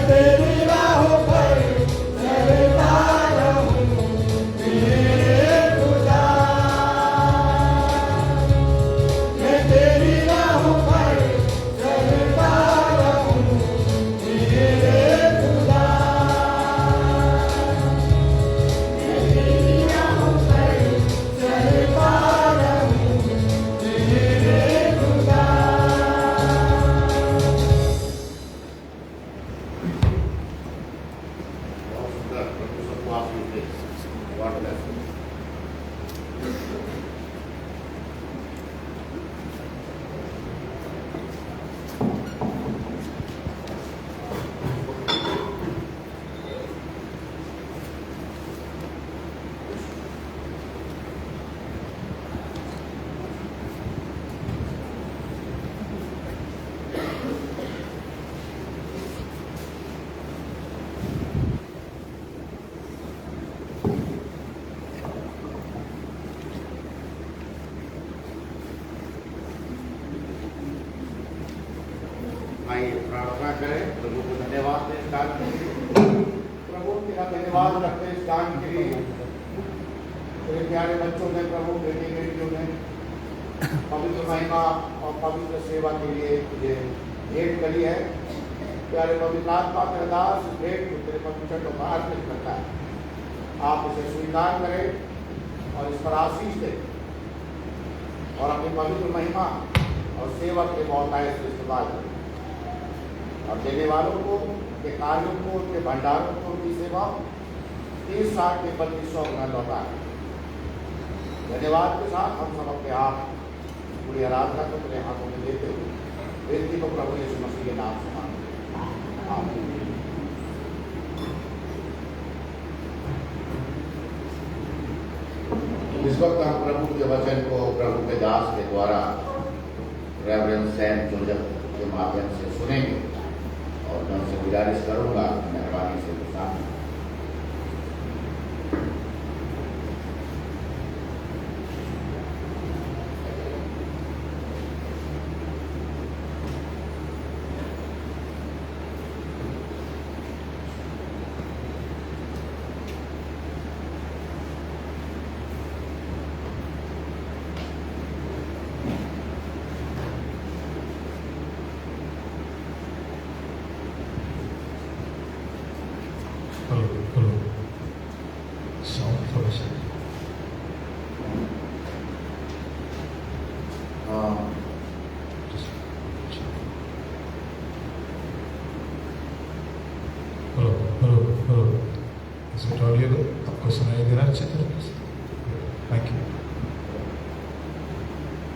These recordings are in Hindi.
तेरी राहों पर चलता रहूं मेरे खुदा। मैं तेरी राहों पर चलता रहूं मेरे खुदा। मैं तेरी राहों पर चलता रहूं मेरे खुदा। आइए प्रार्थना करें, प्रभु को धन्यवाद दें इस दान के लिए। प्रभु तेरा धन्यवाद करते हैं इस दान के लिए। तेरे प्यारे बच्चों ने, प्रभु बेटे बेटियों ने पवित्र महिमा और पवित्र सेवा के लिए तुझे भेंट करी है। प्यारे पवित्र आत्मा के दास इस भेंट को तेरे पवित्र चरणों में अर्पित करता है। आप इसे स्वीकार करें और इस पर आशीष दें और अपनी पवित्र महिमा और सेवा के बहुतायत से इस्तेमाल करें और देने वालों को, के कार्यों को, के भंडारों को, की सेवा 30-60 के 3200 गुना लौटा है। धन्यवाद के साथ हम सब अपने आप पूरी आराधना को अपने हाथों में लेते हुए बेनती को प्रभु यीशु मसीह के नाम से मांगते हैं। आमीन। इस वक्त हम प्रभु के वचन को प्रभु के दास के द्वारा रेवरेंड सैम जोसेफ के माध्यम से सुनेंगे और मैं उनसे गुजारिश करूंगा मेहरबानी से सामने। आपको सुनाई दे रहा है अच्छी तरीके से? Thank you.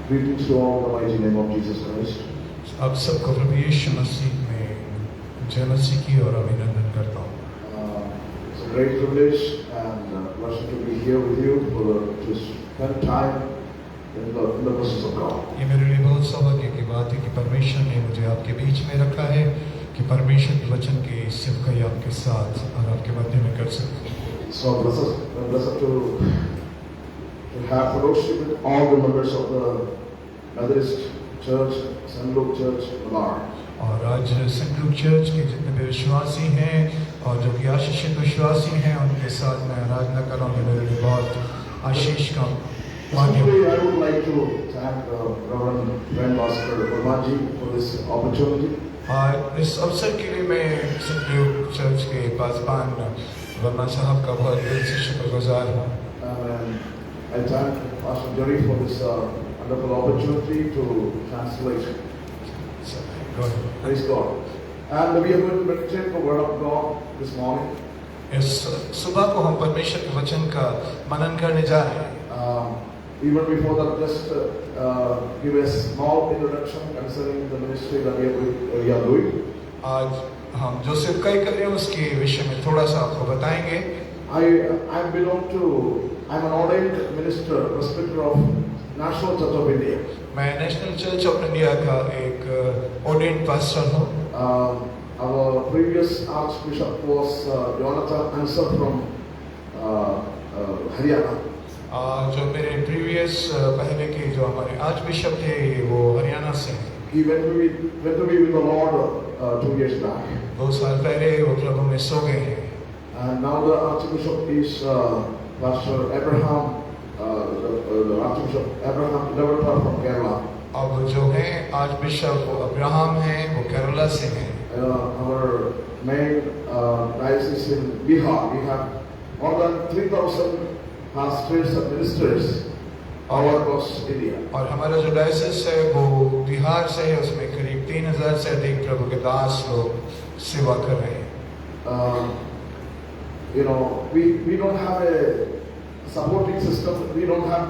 Greetings to all in the mighty name of Jesus Christ. आप सबको प्रभु यीशु मसीह में जय मसीह की और अभिनंदन करता हूँ। It's a great privilege and blessing to be here with you to spend time in the presence of God. ये मेरे लिए बहुत सौभाग्य की बात है कि परमेश्वर ने मुझे आपके बीच में रखा है कि परमेश्वर के वचन की सेवकाई आपके साथ और आपके मध्य में कर सकूं। So blessed to have fellowship with all the members of the Methodist Church, St. Luke Church, Lamar. और आज सेंट लूक चर्च के जितने भी विश्वासी हैं और जो कि आशीषित विश्वासी हैं उनके साथ मैं आराधना कर रहा हूँ। मेरे लिए बहुत आशीष का माध्यम। I would like to thank Reverend Brent Oscar Vermaji for this opportunity. और इस अवसर के लिए मैं सेंट लूक चर्च के पासबान वर्मा साहब का बहुत दिल से शुक्रगुजार हूँ। I thank Pastor Jerry for this wonderful opportunity to translate. Praise God. And we are going to meditate the Word of God this morning. इस सुबह को हम परमेश्वर के वचन का मनन करने जा रहे हैं। Even before that, just give a small introduction concerning the ministry that we are doing. आज हम जो सेवकाई कर रहे हैं उसके विषय में थोड़ा सा आपको बताएंगे। I'm an ordained minister, presbyter of National Church of India. मैं नेशनल चर्च ऑफ इंडिया का एक ऑर्डेन्ड पास्टर हूँ। Our previous Archbishop was Jonathan Ansar from Haryana. जो मेरे प्रीवियस पहले के जो हमारे आर्च बिशप थे वो हरियाणा से हैं। He went to be with the Lord 2 years back. 2 साल पहले वो प्रभु में सो गए हैं। And now the Archbishop is Pastor Abraham, the Archbishop Abraham Developer from Kerala. अब जो हैं आज बिशप अब्राहम हैं, वो केरला से हैं। Our main diocese in Bihar, we have more than 3,000 pastors and ministers all across India. और हमारा जो डायसिस है वो बिहार से है, उसमें करीब 3,000 से अधिक प्रभु के दास लोग सेवा कर रहे हैं। You know, we don't have a supporting system. We don't have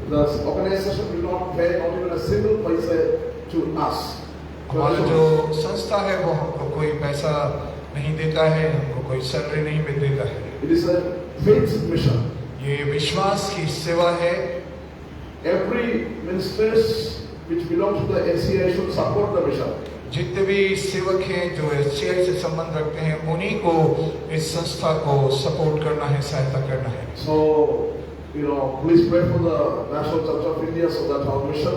the organization. We don't pay not even a single paisa to us. हमारा जो संस्था है वो हमको कोई पैसा नहीं देता है, हमको कोई सैलरी नहीं देता है। It is a faith mission. ये विश्वास की सेवा है। Every ministers which belong to the SCI should support the mission. जितने भी सेवक हैं जो SCI से संबंध रखते हैं, उन्हीं को इस संस्था को सपोर्ट करना है, सहायता करना है। So, you know, please pray for the National Church of India so that our mission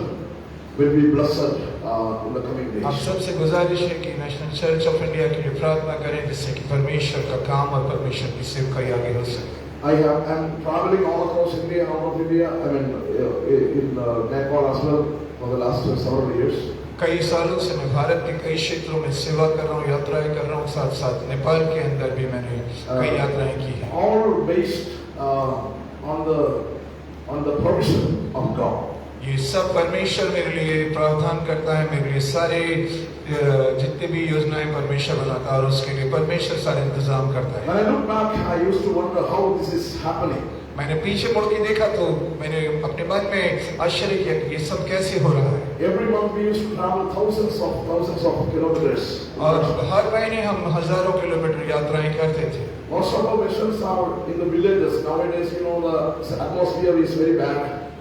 will be blessed in the coming days. आप सबसे गुजारिश है कि नेशनल चर्च ऑफ इंडिया के लिए प्रार्थना करें, जिससे कि परमेश्वर का काम और परमेश्वर की सेवकाई आगे हो सके। I'm traveling all across India and out of India. I mean, in Nepal as well for the last several years. कई सालों से मैं भारत के कई क्षेत्रों में सेवा कर रहा हूँ, यात्राएं कर रहा हूँ, साथ साथ नेपाल के अंदर भी मैंने कई यात्राएं की हैं। All based on the provision of God. ये सब परमेश्वर मेरे लिए प्रावधान करता है, मेरे लिए सारे जितने भी योजनाएं परमेश्वर बनाता है और उसके लिए परमेश्वर सारे इंतजाम करता है। When I look back, I used to wonder how this is happening. मैंने पीछे मुड़ के देखा तो मैंने अपने मन में आश्चर्य किया कि ये सब कैसे हो रहा है। Every month we used to travel thousands of kilometers. और हर महीने हम हजारों किलोमीटर यात्राएं करते थे। Most of our missions are in the villages. Nowadays, you know, the atmosphere is very bad.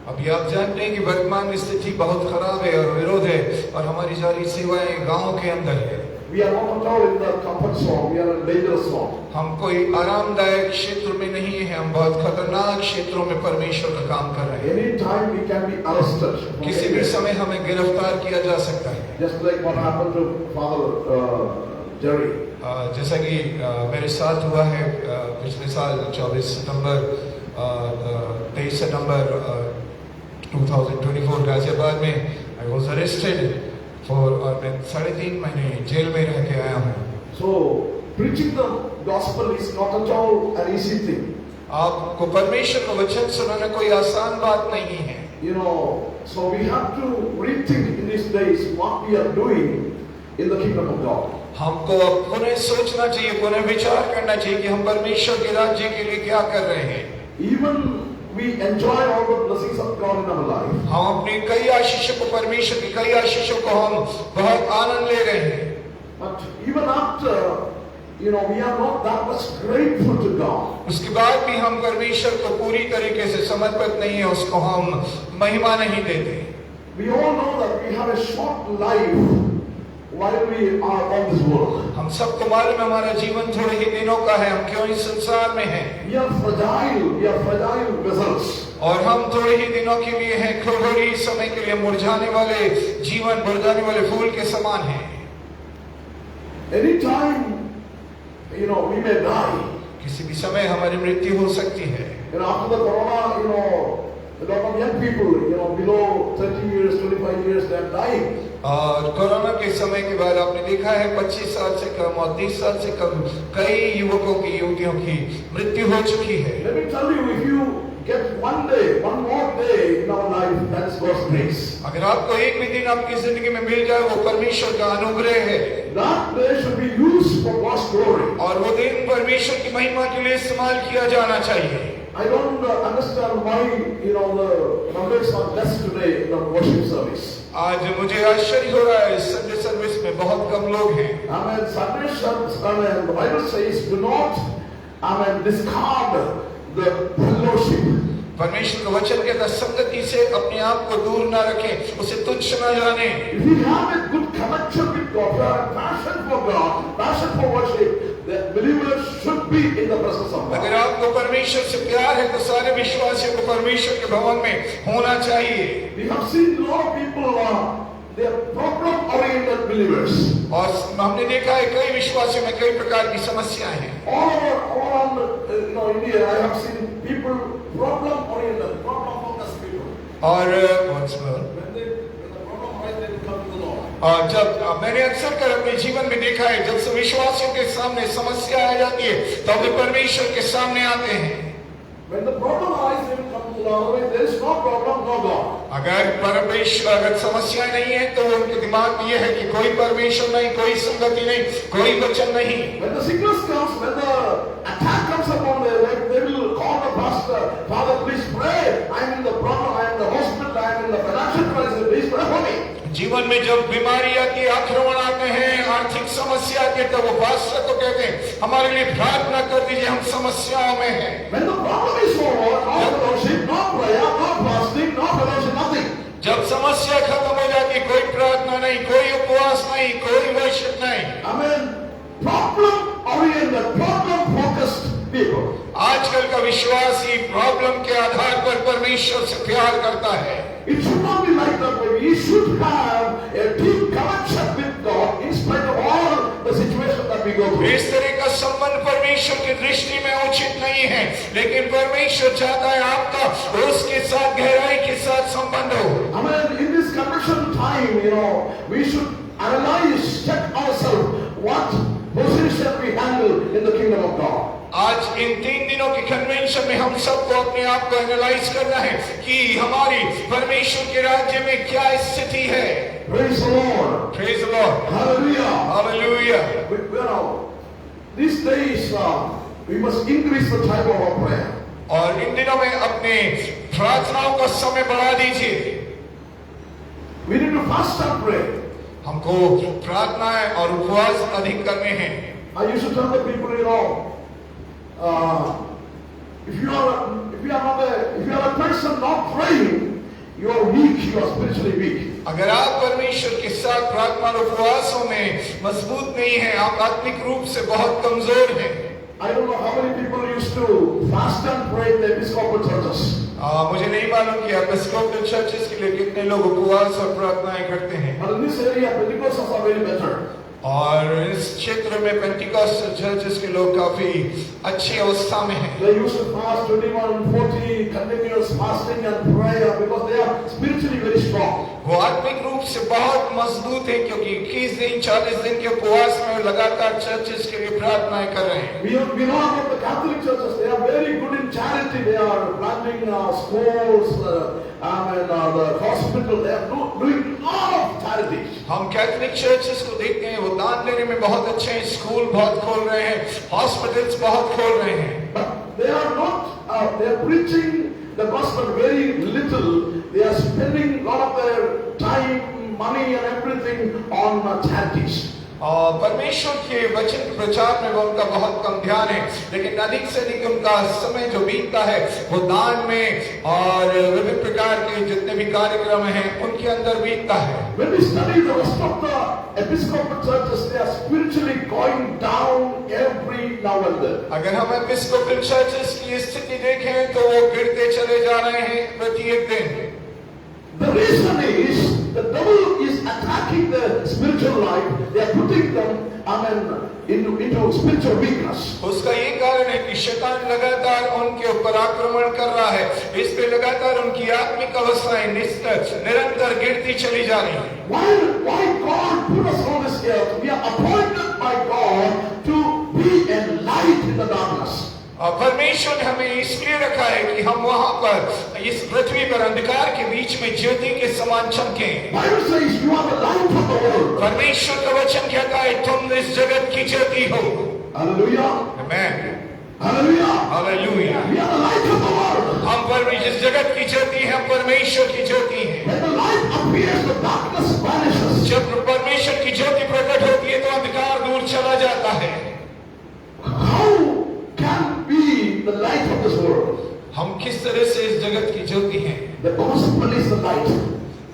अभी आप जानते हैं कि वर्तमान स्थिति बहुत खराब है और विरोध है, और हमारी सारी सेवाएं गांव के अंदर है। We are not at all in the comfort zone. We are in dangerous zone. हम कोई आरामदायक क्षेत्र में नहीं है, हम बहुत खतरनाक क्षेत्रों में परमेश्वर का काम कर रहे हैं। Any time we can be arrested. किसी भी समय हमें गिरफ्तार किया जा सकता है। Just like what happened to Father Jerry. जैसा कि मेरे साथ हुआ है पिछले साल 23 सितंबर 2024 गाजियाबाद में I was arrested और मैं 3.5 महीने जेल में रह के आया हूँ। So preaching the gospel is not at all an easy thing. आपको परमेश्वर का वचन सुनाना कोई आसान बात नहीं है। You know, so we have to rethink in these days what we are doing in the kingdom of God. हमको अब पुनः सोचना चाहिए, पुनः विचार करना चाहिए कि हम परमेश्वर के राज्य के लिए क्या कर रहे हैं। Even we enjoy all the blessings of God in our life. हम अपनी कई आशीषों को, परमेश्वर की कई आशीषों को हम बहुत आनंद ले रहे हैं। But even after, you know, we are not that much grateful to God. उसके बाद भी हम परमेश्वर को पूरी तरीके से समर्पित नहीं है, उसको हम महिमा नहीं देते। We all know that we have a short life while we are on this world. हम सबको मालूम है हमारा जीवन थोड़े ही दिनों का है, हम क्यों इस संसार में हैं। We are fragile vessels. और हम थोड़े ही दिनों के लिए हैं, थोड़े ही समय के लिए मुरझाने वाले जीवन, मुरझाने वाले फूल के समान हैं। Anytime, you know, we may die. किसी भी समय हमारी मृत्यु हो सकती है। You know, after the corona, you know, a lot of young people, you know, below 30 years, 25 years, they are dying. और कोरोना के समय के बाद आपने देखा है 25 साल से कम और 30 साल से कम कई युवकों की, युवतियों की मृत्यु हो चुकी है। Let me tell you, if you get one more day in our life, that is God's grace. अगर आपको एक भी दिन आपकी जिंदगी में मिल जाए, वो परमेश्वर का अनुग्रह है। That day should be used for God's glory. और वो दिन परमेश्वर की महिमा के लिए इस्तेमाल किया जाना चाहिए। I don't understand why, you know, the numbers are less today in the worship service. आज मुझे आश्चर्य हो रहा है, संडे सर्विस में बहुत कम लोग हैं। Amen. Sunday service, amen. The Bible says, do not, amen, discard the fellowship. परमेश्वर का वचन कहता है, संगति से अपने आप को दूर ना रखें, उसे तुच्छ ना जाने। If we have a good connection with God, passion for God, passion for worship, the believers should be in the presence of God. अगर आपको परमेश्वर से प्यार है तो सारे विश्वासियों को परमेश्वर के भवन में होना चाहिए। We have seen a lot of people they are problem-oriented believers. और हमने देखा है कई विश्वासियों में कई प्रकार की समस्याएं हैं। All around India, I have seen people problem-oriented, problem-focused people. और once more, When the problem arises, they will come to the Lord. और जब मैंने अक्सर कर अपने जीवन में देखा है जब विश्वासियों के सामने समस्या आ जाती है तब वे परमेश्वर के सामने आते हैं। When the problem arises, they will come to the Lord. Otherwise, there is no problem, no God. अगर समस्याएं नहीं है तो उनके दिमाग में यह है कि कोई परमेश्वर नहीं, कोई संगति नहीं, कोई वचन नहीं। When the sickness comes, when the attack comes upon their life, they will call the pastor, Father, please pray. I am in the problem, I am in the hospital, I am in the financial crisis, please pray for me. जीवन में जब बीमारी आती है, आक्रमण आते हैं, आर्थिक समस्या आती है, तब वो पास्टर को कहते हैं हमारे लिए प्रार्थना कर दीजिए, हम समस्याओं में हैं। When the problem is over, no fellowship, no prayer, no fasting, no fellowship, nothing. जब समस्या खत्म हो जाती, कोई प्रार्थना नहीं, कोई उपवास नहीं, कोई वर्शिप नहीं। Amen. Problem-oriented, problem-focused people. आजकल का विश्वासी प्रॉब्लम के आधार पर परमेश्वर से प्यार करता है। It should not be like that way. We should have a deep connection with God in spite of all the situation that we go through. इस तरह का संबंध परमेश्वर की दृष्टि में उचित नहीं है, लेकिन परमेश्वर चाहता है आपका उसके साथ गहराई के साथ संबंध हो। I mean, in this conversion time, we should analyze, check ourselves what position we handle in the kingdom of God. आज इन 3 दिनों के कन्वेंशन में हम सबको अपने आप को एनालाइज करना है कि हमारी परमेश्वर के राज्य में क्या स्थिति है। Praise the Lord. Praise the Lord. Hallelujah. Hallelujah. These days we must increase the time of our prayer. और इन दिनों में अपने प्रार्थनाओं का समय बढ़ा दीजिए। We need to fast and pray. हमको प्रार्थनाएं और उपवास अधिक करने हैं। I used to tell the people, if you are a person not praying, you are weak, you are spiritually weak. अगर आप परमेश्वर के साथ प्रार्थना और उपवासों में मजबूत नहीं हैं, आप आत्मिक रूप से बहुत कमजोर हैं। I don't know how many people used to fast and pray in the Episcopal churches. मुझे नहीं मालूम कि एपिस्कोपल चर्चेस के लिए कितने लोग उपवास और प्रार्थनाएं करते हैं। But in this area, Pentecostals are very better. और इस क्षेत्र में पेंटिकॉस्टल चर्चेस के लोग काफी अच्छी अवस्था में हैं। They used to fast 21, 40 continuous fasting and prayer because they are spiritually very strong. वो आत्मिक रूप से बहुत मजबूत है क्योंकि 21 दिन 40 दिन के उपवास में लगातार चर्चेस के लिए प्रार्थनाएं कर रहे हैं। We know about the Catholic churches. They are very good in charity. They are planting schools, the hospital. They are doing all of charities. हम कैथोलिक चर्चेस को देखते हैं, वो दान देने में बहुत अच्छे हैं, स्कूल बहुत खोल रहे हैं, हॉस्पिटल्स बहुत खोल रहे हैं। But they are not. They are preaching the gospel very little. They are spending a lot of their time, money, and everything on charities. और परमेश्वर के वचन के प्रचार में वो उनका बहुत कम ध्यान है, लेकिन अधिक से अधिक उनका समय जो बीतता है वो दान में और विभिन्न प्रकार के जितने भी कार्यक्रम हैं उनके अंदर बीतता है। When we study the rest of the Episcopal churches, they are spiritually going down every now and then. अगर हम एपिस्कोपल चर्चेस की स्थिति देखें तो वो गिरते चले जा रहे हैं प्रत्येक दिन। The reason is the devil is attacking the spiritual life. They are putting them, into spiritual weakness. उसका ये कारण है कि शैतान लगातार उनके ऊपर आक्रमण कर रहा है, इस पे लगातार उनकी आत्मिक अवस्थाएं निरंतर गिरती चली जा रही हैं। Why God put us on this earth? We are appointed by God to be a light in the darkness. और परमेश्वर ने हमें इसलिए रखा है कि हम वहां पर इस पृथ्वी पर अंधकार के बीच में ज्योति के समान चमकें। Bible says you are the light of the world. परमेश्वर का वचन कहता है तुम इस जगत की ज्योति हो। Hallelujah. Amen. Hallelujah. Hallelujah. We are the light of the world. हम जिस जगत की ज्योति हैं, हम परमेश्वर की ज्योति हैं। When the light appears, the darkness vanishes. जब परमेश्वर की ज्योति प्रकट होती है तो अंधकार दूर चला जाता है। How can be the light of this world? हम किस तरह से इस जगत की ज्योति हैं? The gospel is the light.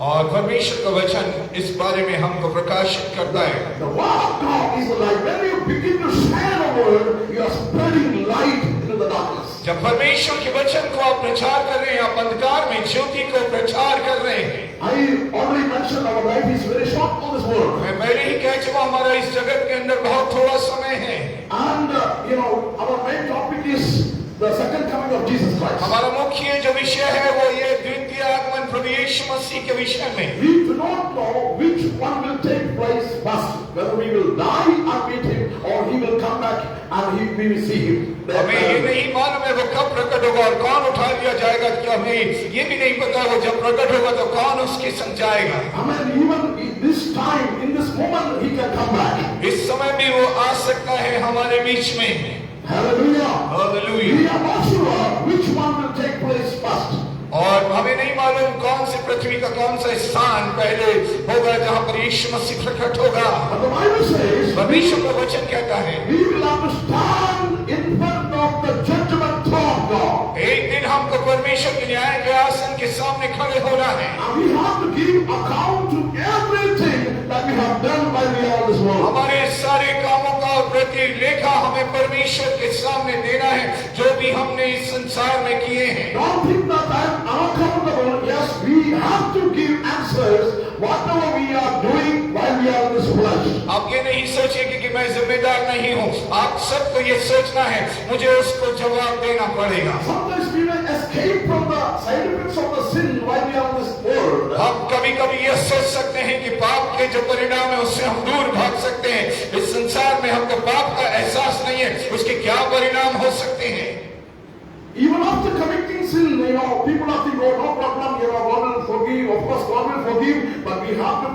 और परमेश्वर का वचन इस बारे में हमको प्रकाशित करता है। The word of God is the light. When you begin to share the word, you are spreading light into the darkness. जब परमेश्वर के वचन को आप प्रचार कर रहे हैं, आप अंधकार में ज्योति को प्रचार कर रहे हैं। I already mentioned our life is very short on this world. मैं पहले ही कह चुका, हमारा इस जगत के अंदर बहुत थोड़ा समय है। And our main topic is the second coming of Jesus Christ. हमारा मुख्य जो विषय है वो ये द्वितीय आगमन प्रभु यीशु मसीह के विषय में। We do not know which one will take place first, whether we will die and meet him or he will come back and we will see him. हमें ये नहीं मालूम है वो कब प्रकट होगा और कौन उठा लिया जाएगा, कि हमें ये भी नहीं पता वो जब प्रकट होगा तो कौन उसके संग जाएगा। Amen. Even in this time, in this moment, he can come back. इस समय भी वो आ सकता है हमारे बीच में। Hallelujah. Hallelujah. We are not sure which one will take place first. और हमें नहीं मालूम कौन सी पृथ्वी का कौन सा स्थान पहले होगा जहां पर यीशु मसीह प्रकट होगा। But the Bible says, परमेश्वर का वचन कहता है we will have to stand in front of the judgment throne of God. एक दिन हमको परमेश्वर के न्याय के आसन के सामने खड़े होना है। And we have to give account to everything that we have done while we are on this world. हमारे सारे कामों का प्रति लेखा हमें परमेश्वर के सामने देना है, जो भी हमने इस संसार में किए हैं। Don't think that I am unaccountable. Yes, we have to give answers whatever we are doing while we are in this flesh. आप ये नहीं सोचिए कि मैं जिम्मेदार नहीं हूँ। आप सबको ये सोचना है मुझे उसको जवाब देना पड़ेगा। Sometimes we may escape from the side effects of the sin while we are in this world. हम कभी-कभी ये सोच सकते हैं कि पाप के जो परिणाम है उससे हम दूर भाग सकते हैं। इस संसार में हमको पाप का एहसास नहीं है, उसके क्या परिणाम हो सकते हैं। Even after committing sin, people are thinking, oh, no problem, God will forgive. Of course, God will forgive, but we have to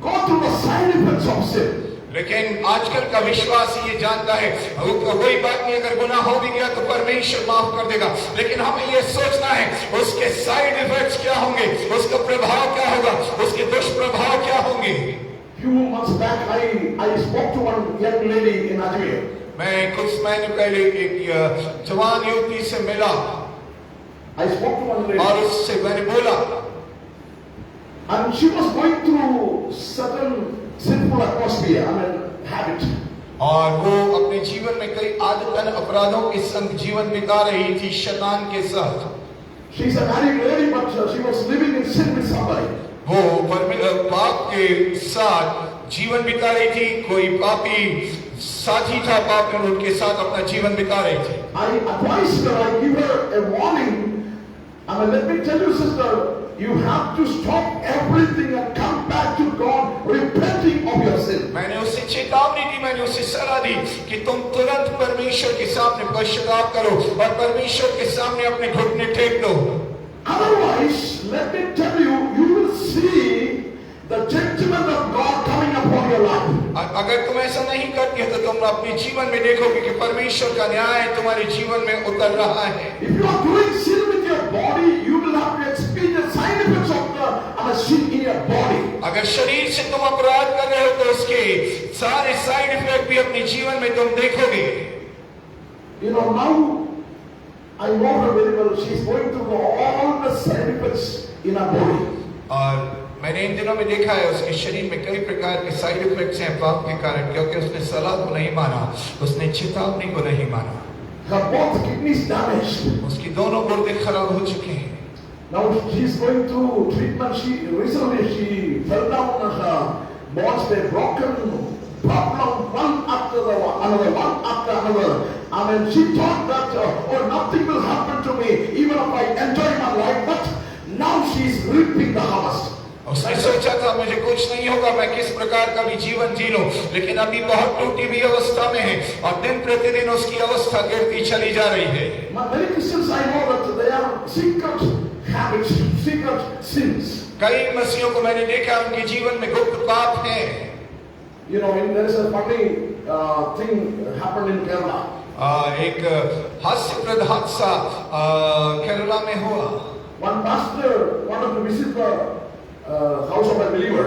go through the side effects of sin. लेकिन आजकल का विश्वास ये जानता है कोई बात नहीं, अगर गुनाह हो भी गया तो परमेश्वर माफ कर देगा। लेकिन हमें ये सोचना है उसके साइड इफेक्ट्स क्या होंगे, उसका प्रभाव क्या होगा, उसके दुष्प्रभाव क्या होंगे। Few months back, I spoke to one young lady in Ajmer. मैं कुछ महीने पहले एक जवान युवती से मिला I spoke to one lady. और उससे मैंने बोला, and she was going through certain sinful atmosphere, habit. और वो अपने जीवन में कई आदतन अपराधों के संग जीवन बिता रही थी शैतान के साथ। She's a married lady, but she was living in sin with somebody. वो पाप के साथ जीवन बिता रही थी, कोई पापी साथी था, पाप में उनके साथ अपना जीवन बिता रही थी। I advised her, I give her a warning. Let me tell you, sister, you have to stop everything and come back to God, repenting of your sin. मैंने उसे चेतावनी दी, मैंने उसे सलाह दी कि तुम तुरंत परमेश्वर के सामने पश्चाताप करो और परमेश्वर के सामने अपने घुटने टेक दो। Otherwise, let me tell you, you will see the judgment of God coming upon your life. अगर तुम ऐसा नहीं करते तो तुम अपने जीवन में देखोगे कि परमेश्वर का न्याय तुम्हारे जीवन में उतर रहा है। If you are doing sin with your body, you will have to experience side effects of the sin in your body. अगर शरीर से तुम अपराध कर रहे हो तो उसके सारे साइड इफेक्ट भी अपने जीवन में तुम देखोगे। Now I know her very well. She is going through all the side effects in her body. और मैंने इन दिनों में देखा है उसके शरीर में कई प्रकार के साइड इफेक्ट्स हैं पाप के कारण, क्योंकि उसने सलाह को नहीं माना, उसने चेतावनी को नहीं माना। Her both kidneys damaged. उसकी दोनों गुर्दे खराब हो चुके हैं। Now she is going through treatment. Recently she fell down and her bones were broken, problem one after the another, one after another. She thought that nothing will happen to me even if I enjoy my life, but now she is reaping the harvest. उसने सोचा था मुझे कुछ नहीं होगा, मैं किस प्रकार का भी जीवन जी लूं, लेकिन अभी बहुत टूटी हुई अवस्था में है और दिन प्रतिदिन उसकी अवस्था गिरती चली जा रही है। Many Christians I know that they are secret habits, secret sins. कई मसीहों को मैंने देखा उनके जीवन में गुप्त पाप है। There is a funny thing happened in Kerala. एक हास्यप्रद हादसा केरला में हुआ। One pastor wanted to visit the house of a believer.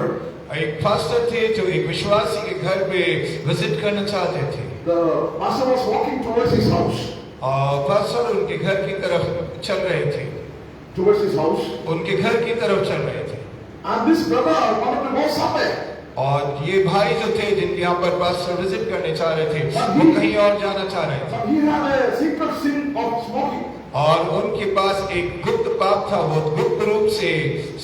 एक पास्टर थे जो एक विश्वासी के घर पे विजिट करना चाहते थे। The pastor was walking towards his house. Pastor उनके घर की तरफ चल रहे थे। Towards his house. उनके घर की तरफ चल रहे थे। And this brother wanted to go somewhere. और ये भाई जो थे जिनके यहाँ पर पास्टर विजिट करने चाह रहे थे, वो कहीं और जाना चाह रहे थे। But he had a secret sin of smoking. और उनके पास एक गुप्त पाप था, वो गुप्त रूप से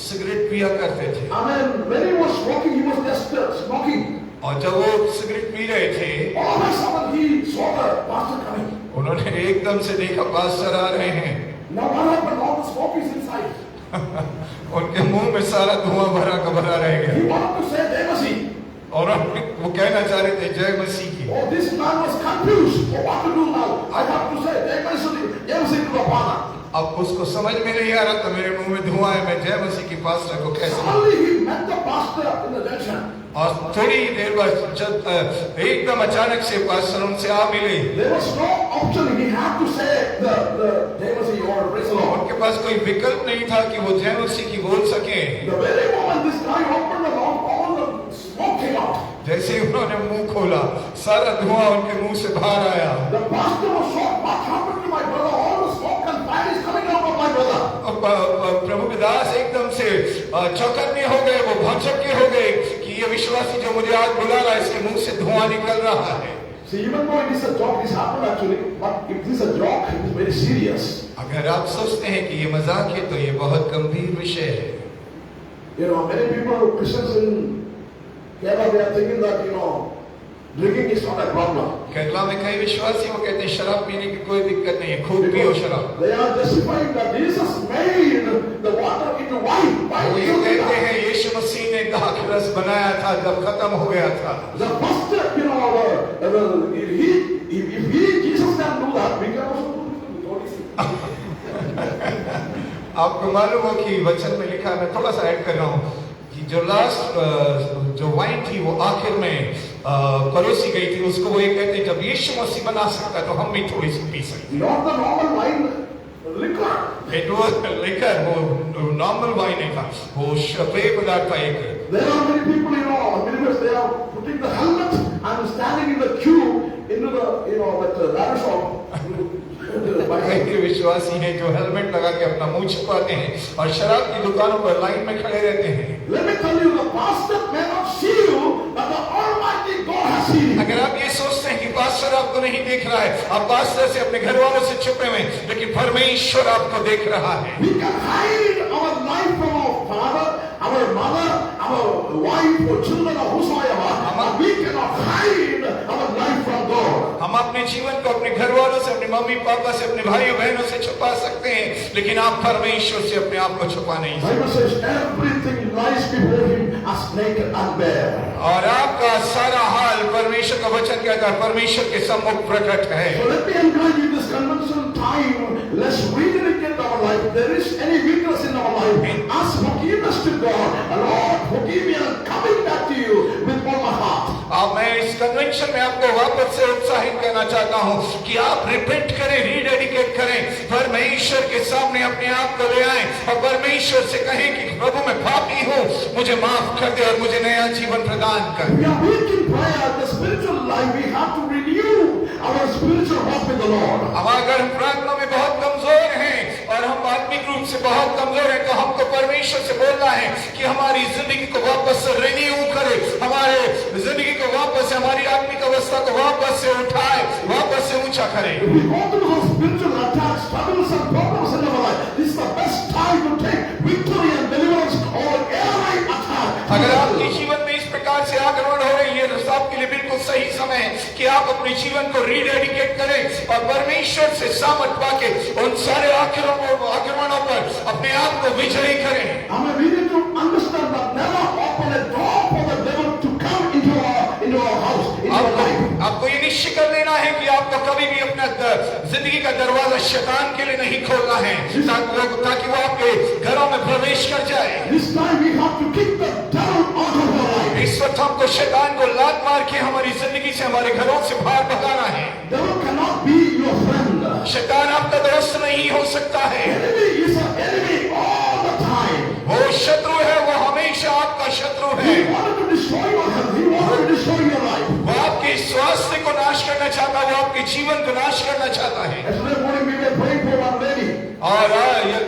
सिगरेट पिया करते थे। Amen. When he was smoking, he was just smoking. और जब वो सिगरेट पी रहे थे, All of a sudden he saw the pastor coming. उन्होंने एकदम से देखा पास्टर आ रहे हैं। Now what happened? All the smoke is inside. उनके मुंह में सारा धुआं भरा का भरा रह He गया wanted to say, "Jai Masih." और वो कहना चाह रहे थे जय मसीह की। Oh, this man was confused. Oh, what to do now? I have to say, "Jai Masih, Jai Masih to the Father." अब उसको समझ में नहीं आ रहा था, मेरे मुंह में धुआं है, मैं जय मसीह की पास्टर को कैसे। Suddenly he met the pastor in the junction. और थोड़ी देर बाद जब एकदम अचानक से पास्टर उनसे आ मिले, There was no option. He had to say the Jai Masih or praise the Lord. उनके पास कोई विकल्प नहीं था कि वो जय मसीह की बोल सके। The very moment this guy opened the mouth, all the smoke came out. जैसे ही उन्होंने मुंह खोला, सारा धुआं उनके मुंह से बाहर आया। The pastor was shocked. What happened to my brother? All the smoke and fire is coming out of my brother. प्रभु के दास एकदम से चौकन्ने हो गए, वो भौचक्के हो गए कि ये विश्वासी जो मुझे आज बुला रहा है, इसके मुंह से धुआं निकल रहा है। See, even though it is a joke, this happened actually, but if this is a joke, it is very serious. अगर आप सोचते हैं कि ये मजाक है, तो ये बहुत गंभीर विषय है। You know, many people, Christians in Kerala, they are thinking that, drinking is not a problem. Kerala में कई विश्वासी वो कहते हैं शराब पीने की कोई दिक्कत नहीं है, खूब पियो शराब। They are justifying that Jesus made the water into wine. Why वो do ये you think कहते that? हैं यीशु मसीह ने दाख रस बनाया था जब खत्म हो गया था। The first, if Jesus can do that, we can also do it. आपको मालूम हो कि वचन में लिखा है, मैं थोड़ा सा ऐड कर रहा हूँ कि जो लास्ट जो वाइन थी वो आखिर में परोसी गई थी, उसको वो ये कहते हैं जब यीशु मसीह बना सकता है तो हम भी थोड़ी सी पी सकते हैं। Not the normal wine, liquor. It was liquor, वो नॉर्मल वाइन नहीं था, वो पेय पदार्थ था एक। There are many people, believers, they are putting the helmet and standing in the queue into the ladder shop. कई विश्वासी हैं जो हेलमेट लगा के अपना मुंह छुपाते हैं और शराब की दुकानों पर लाइन में खड़े रहते हैं। Let me tell you, the pastor may not see you, but the Almighty God has seen you. अगर आप ये सोचते हैं कि पास्टर आपको नहीं देख रहा है, आप पास्टर से अपने घर वालों से छुपे हुए, लेकिन परमेश्वर आपको देख रहा है। We can hide our life from our father, our mother, our wife, or children, or whosoever, but we cannot hide our life from God. हम अपने जीवन को अपने घर वालों से, अपने मम्मी पापा से, अपने भाइयों बहनों से छुपा सकते हैं, लेकिन आप परमेश्वर से अपने आप को छुपा नहीं सकते। Bible says everything lies before him as naked and bare. और आपका सारा हाल परमेश्वर का वचन कहता है परमेश्वर के सम्मुख प्रकट है। So let me encourage you this convention time. Let's rededicate our life. If there is any weakness in our life, ask forgiveness to God. Lord, forgive me, and I'm coming back to you with all my heart. अब मैं इस कन्वेंशन में आपको वापस से उत्साहित करना चाहता हूं कि आप रिपेंट करें, रीडेडिकेट करें, परमेश्वर के सामने अपने आप को ले आएं और परमेश्वर से कहें कि प्रभु मैं पापी हूं, मुझे माफ कर दे और मुझे नया जीवन प्रदान कर। We are weak in prayer. The spiritual life, we have to renew our spiritual walk with the Lord. अब अगर हम प्रार्थना में बहुत कमजोर हैं और हम आत्मिक रूप से बहुत कमजोर हैं, तो हमको परमेश्वर से बोलना है कि हमारी जिंदगी को वापस से रिन्यू करे, हमारे जिंदगी को वापस से, हमारी आत्मिक अवस्था को वापस से उठाए, वापस से ऊंचा करे। If we go through those spiritual attacks, struggles and problems in our life, this is the best time to take victory and deliverance over every attack. अगर आपके जीवन में इस प्रकार से आक्रमण हो रही है तो आपके लिए बिल्कुल सही समय है कि आप अपने जीवन को रीडेडिकेट करें और परमेश्वर से सामर्थ पाके उन सारे आक्रमणों पर अपने आप को विजयी करें। I mean, we need to understand that never open a door for the devil to come into our house, into our life. आपको ये निश्चय कर लेना है कि आपको कभी भी अपना जिंदगी का दरवाजा शैतान के लिए नहीं खोलना है ताकि वो आपके घरों में प्रवेश कर जाए। This time we have to kick the devil out of our life. इस वक्त हमको शैतान को लात मार के हमारी जिंदगी से, हमारे घरों से बाहर भगाना है। Devil cannot be your friend. शैतान आपका दोस्त नहीं हो सकता है। Enemy is an enemy all the time. वो शत्रु है, वो हमेशा आपका शत्रु है। He wanted to destroy your health. He wanted to destroy your life. वो आपके स्वास्थ्य को नाश करना चाहता है, वो आपके जीवन को नाश करना चाहता है। Yesterday morning we were praying for one lady. और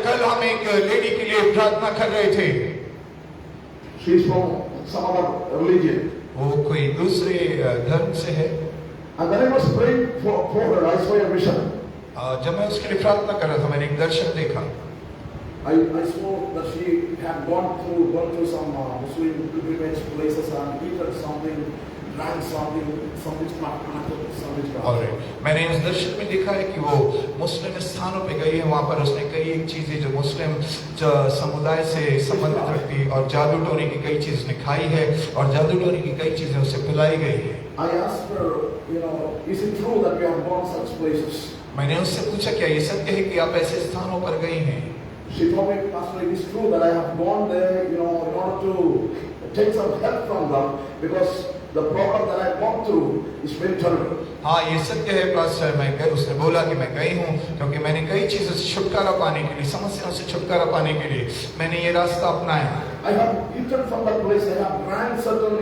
कल हम एक लेडी के लिए प्रार्थना कर रहे थे। She is from some other religion. वो कोई दूसरे धर्म से है। And when I was praying for her, I saw a vision. जब मैं उसके लिए प्रार्थना कर रहा था मैंने एक दर्शन देखा। I saw that she had gone to some Muslim pilgrimage places and eaten something, drank something which not connected to some which और मैंने इस दर्शन में देखा है कि वो मुस्लिम स्थानों पे गई है, वहाँ पर उसने कई एक चीजें जो मुस्लिम समुदाय से संबंधित रखती और जादू टोने की कई चीज ने खाई है और जादू टोने की कई चीजें उसे पिलाई गई है। I asked her, is it true that you have gone such places? मैंने उससे पूछा क्या ये सत्य है कि आप ऐसे स्थानों पर गई हैं? She told me, Pastor, it is true that I have gone there, in order to take some help from them because the problem that I have gone through is very terrible. हाँ ये सत्य है पास्टर, उसने बोला कि मैं गई हूँ क्योंकि मैंने कई चीजों से छुटकारा पाने के लिए, समस्याओं से छुटकारा पाने के लिए मैंने ये रास्ता अपनाया। I have eaten from that place. I have drank certain,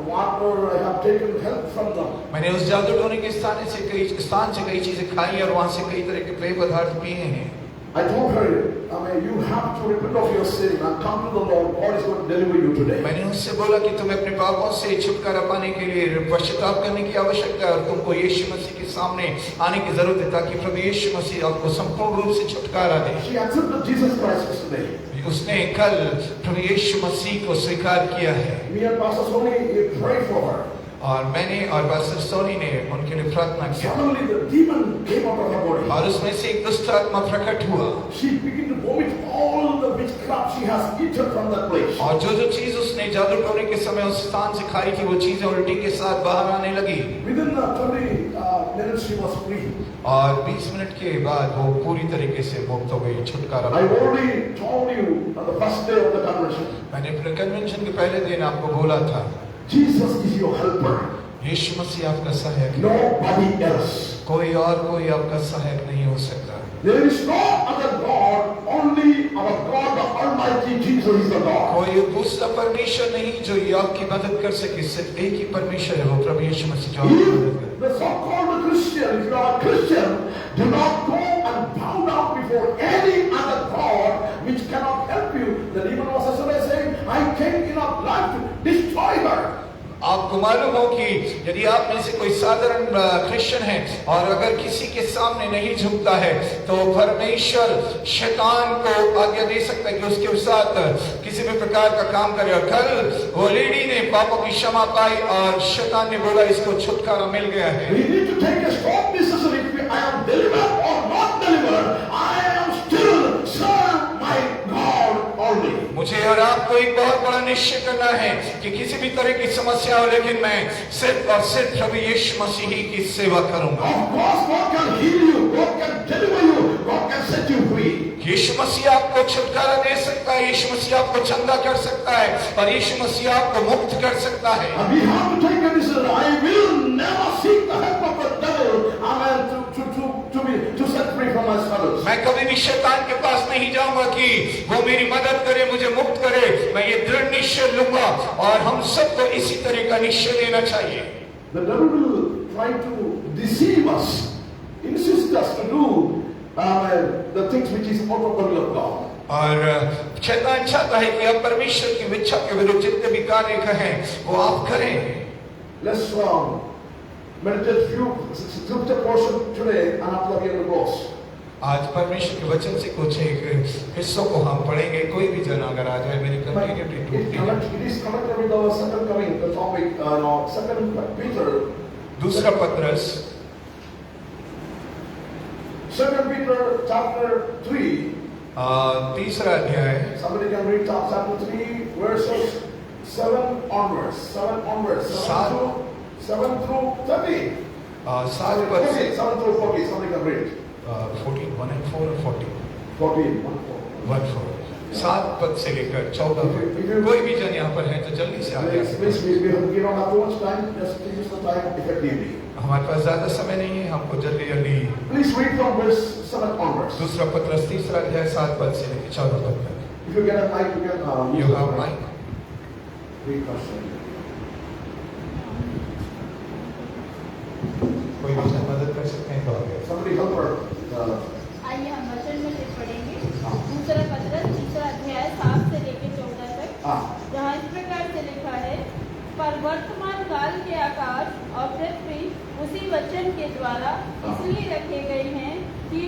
water. I have taken help from them. मैंने उस जादू टोने के स्थान से कई चीजें खाई और वहाँ से कई तरह के पेय पदार्थ पिए हैं। I told her, you have to repent of your sin and come to the Lord. God is going to deliver you today. मैंने उससे बोला कि तुम्हें अपने पापों से छुटकारा पाने के लिए पश्चाताप करने की आवश्यकता है और तुमको यीशु मसीह के सामने आने की जरूरत है ताकि प्रभु यीशु मसीह आपको संपूर्ण रूप से छुटकारा दे। She accepted Jesus Christ yesterday. उसने कल प्रभु यीशु मसीह को स्वीकार किया है। Me and Pastor Sony prayed for her. और मैंने और पास्टर सोनी ने उनके लिए प्रार्थना किया। Suddenly the demon came out of her body. और उसमें से एक दुष्ट आत्मा प्रकट हुआ। She began to vomit all the witchcraft she has eaten from that place. और जो चीज उसने जादू टोने के समय उस स्थान से खाई थी वो चीजें उल्टी के साथ बाहर आने लगी। Within 20 minutes she was free. और 20 मिनट के बाद वो पूरी तरीके से मुक्त हो गई, छुटकारा। I already told you on the first day of the convention. मैंने अपने कन्वेंशन के पहले दिन आपको बोला था Jesus is your helper. यीशु मसीह आपका सहायक है। Nobody else. कोई आपका सहायक नहीं हो सकता। There is no other God, only our God, the Almighty Jesus is the God. कोई दूसरा परमेश्वर नहीं जो आपकी मदद कर सके, सिर्फ एक ही परमेश्वर है, वो प्रभु यीशु मसीह जो आपकी मदद करे। The so-called Christian, if you are a Christian, do not go and bow down before any other God which cannot help you. The demon was yesterday saying, I came in a life to destroy her. आपको मालूम हो कि यदि आप में से कोई साधारण क्रिश्चियन है और अगर किसी के सामने नहीं झुकता है तो परमेश्वर शैतान को आज्ञा दे सकता है कि उसके साथ किसी भी प्रकार का काम करे। और कल वो लेडी ने पापों की क्षमा पाई और शैतान ने बोला इसको छुटकारा मिल गया है। We need to take a strong decision if I am delivered or not delivered. I am still serve my God only. मुझे और आपको एक बहुत बड़ा निश्चय करना है कि किसी भी तरह की समस्या हो लेकिन मैं सिर्फ और सिर्फ प्रभु यीशु मसीह की सेवा करूंगा। Of course, God can heal you, God can deliver you, God can set you free. यीशु मसीह आपको छुटकारा दे सकता है, यीशु मसीह आपको चंगा कर सकता है और यीशु मसीह आपको मुक्त कर सकता है। And we have to take a decision. I will never seek the help of the devil. Amen. To set free from my struggles. मैं कभी भी शैतान के पास नहीं जाऊंगा कि वो मेरी मदद करे, मुझे मुक्त करे। मैं ये दृढ़ निश्चय लूंगा और हम सबको इसी तरह का निश्चय लेना चाहिए। The devil will try to deceive us, insist us to do the things which is out of the will of God. और शैतान चाहता है कि आप परमेश्वर की इच्छा के विरुद्ध जितने भी कार्य कहें वो आप करें। Let's meditate few scripture portion today and after we are close. आज परमेश्वर के वचन से कुछ एक हिस्सों को हम पढ़ेंगे। कोई भी जन अगर आ जाए मेरी कम्युनिटी टूटती है। It is connected with our second coming, the topic, second Peter. दूसरा पत्रस, Second Peter chapter 3. तीसरा अध्याय। Somebody can read chapter 3 verses 7 onwards. 7 through 13. 7 पद से 7 through 40. Somebody can read. 14, 1 and 4 और 40। 14, 1, 4. 7 पद से लेकर 14 पद। कोई भी जन यहाँ पर है तो जल्दी से आ जाए। Please, we don't have too much time. Just use the time effectively. हमारे पास ज्यादा समय नहीं है, हमको जल्दी जल्दी। Please read from verse 7 onwards. दूसरा पत्रस तीसरा अध्याय 7 पद से लेकर 14 पद तक। If you get a mic, you can use You the have mic. mic? Read question. कोई भी जन मदद कर सकते हैं तो आगे। Somebody help her. आइए हम वचन में से पढ़ेंगे। दूसरा पत्रस तीसरा अध्याय 7 से लेकर 14 तक, जहाँ इस प्रकार से लिखा पर वर्तमान काल के आकाश और पृथ्वी उसी वचन के द्वारा इसलिए रखे गए हैं कि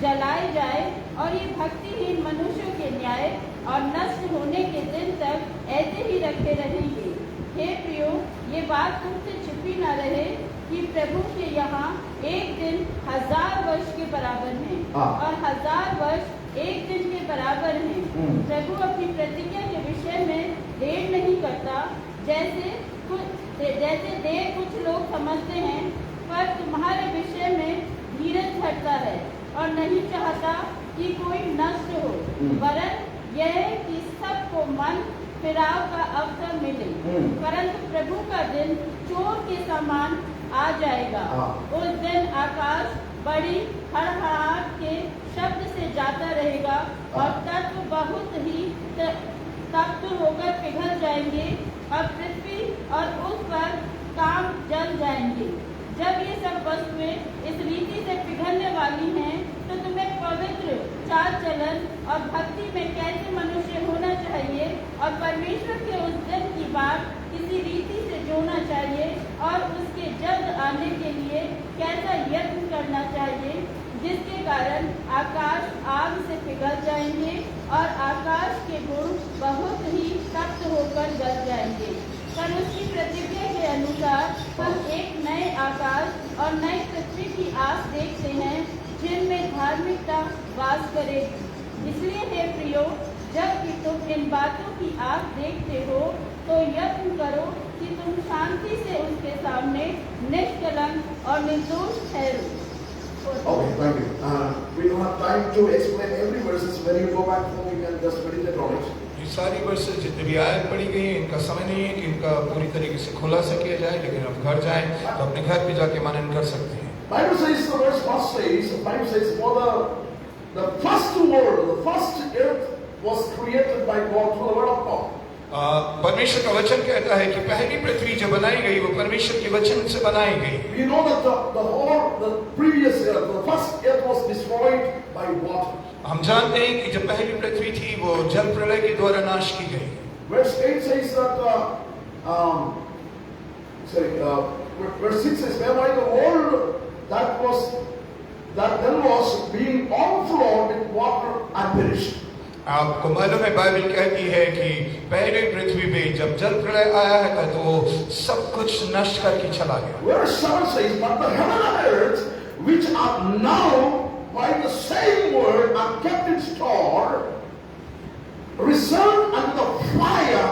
जलाए जाए और ये भक्तिहीन मनुष्यों के न्याय और नष्ट होने के दिन तक ऐसे ही रखे रहेंगे। हे प्रियो, ये बात तुमसे छिपी न रहे कि प्रभु के यहाँ एक दिन 1000 वर्ष के बराबर है और 1000 वर्ष एक दिन के बराबर है। प्रभु अपनी प्रतिज्ञा के विषय में देर नहीं करता, जैसे देर कुछ लोग समझते हैं, पर तुम्हारे विषय में धीरज धरता है और नहीं चाहता कि कोई नष्ट हो, वरन यह कि सबको मन फिराव का अवसर मिले। परंतु प्रभु का दिन चोर के समान आ जाएगा। उस दिन आकाश बड़ी हड़हड़ाहट के शब्द से जाता रहेगा और तत्व बहुत ही तप्त होकर पिघल जाएंगे और पृथ्वी और उस पर काम जल जाएंगे। जब ये सब वस्तुएं इस रीति से पिघलने वाली हैं, तो तुम्हें पवित्र चाल चलन और भक्ति में कैसे मनुष्य होना चाहिए और परमेश्वर के उस दिन की बात किसी रीति से जोड़ना चाहिए और उसके जल्द आने के लिए कैसा यत्न करना चाहिए, जिसके कारण आकाश आग से पिघल जाएंगे और आकाश के गुण बहुत ही तप्त होकर गल जाएंगे। पर उसकी प्रतिज्ञा के अनुसार हम एक नए आकाश और नई पृथ्वी की आस देखते हैं, जिनमें धार्मिकता वास करेगी। इसलिए हे प्रियो, जब कि तुम इन बातों की आस देखते हो, तो यत्न करो कि तुम शांति से उसके सामने निष्कलंक और निर्दोष ठहरो। Okay, thank you. We don't have time to explain every verses. When you go back home, you can just meditate on it. ये सारी वर्सेस जितनी भी आयत पढ़ी गई है, इनका समय नहीं है कि इनका पूरी तरीके से खुलासा किया जाए, लेकिन अब घर जाएं तो अपने घर पे जाके मनन कर सकते हैं। Bible says, the verse first says, the Bible says, for the first world, the first earth was created by God through the word of God. परमेश्वर का वचन कहता है कि पहली पृथ्वी जो बनाई गई वो परमेश्वर के वचन से बनाई गई। We know that the previous earth, the first earth was destroyed by water. हम जानते हैं कि जो पहली पृथ्वी थी वो जल प्रलय के द्वारा नाश की गई। Verse 8 says that, verse 6 says, whereby the world that then was being overflowed with water and perished. आपको मालूम है, बाइबल कहती है कि पहले पृथ्वी पे जब जल प्रलय आया है तो सब कुछ नष्ट करके चला गया। Verse 7 says, but the heaven and earth, which are now by the same word are kept in store, reserved unto the fire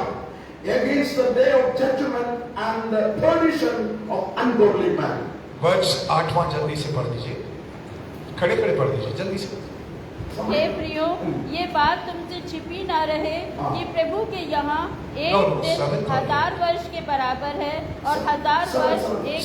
against the day of judgment and the perdition of ungodly man. वर्ष 8वां जल्दी से पढ़ दीजिए, खड़े खड़े पढ़ दीजिए जल्दी से। हे प्रियो, ये बात तुमसे छिपी ना रहे कि प्रभु के यहाँ एक दिन 1000 वर्ष के बराबर है और 1000 वर्ष एक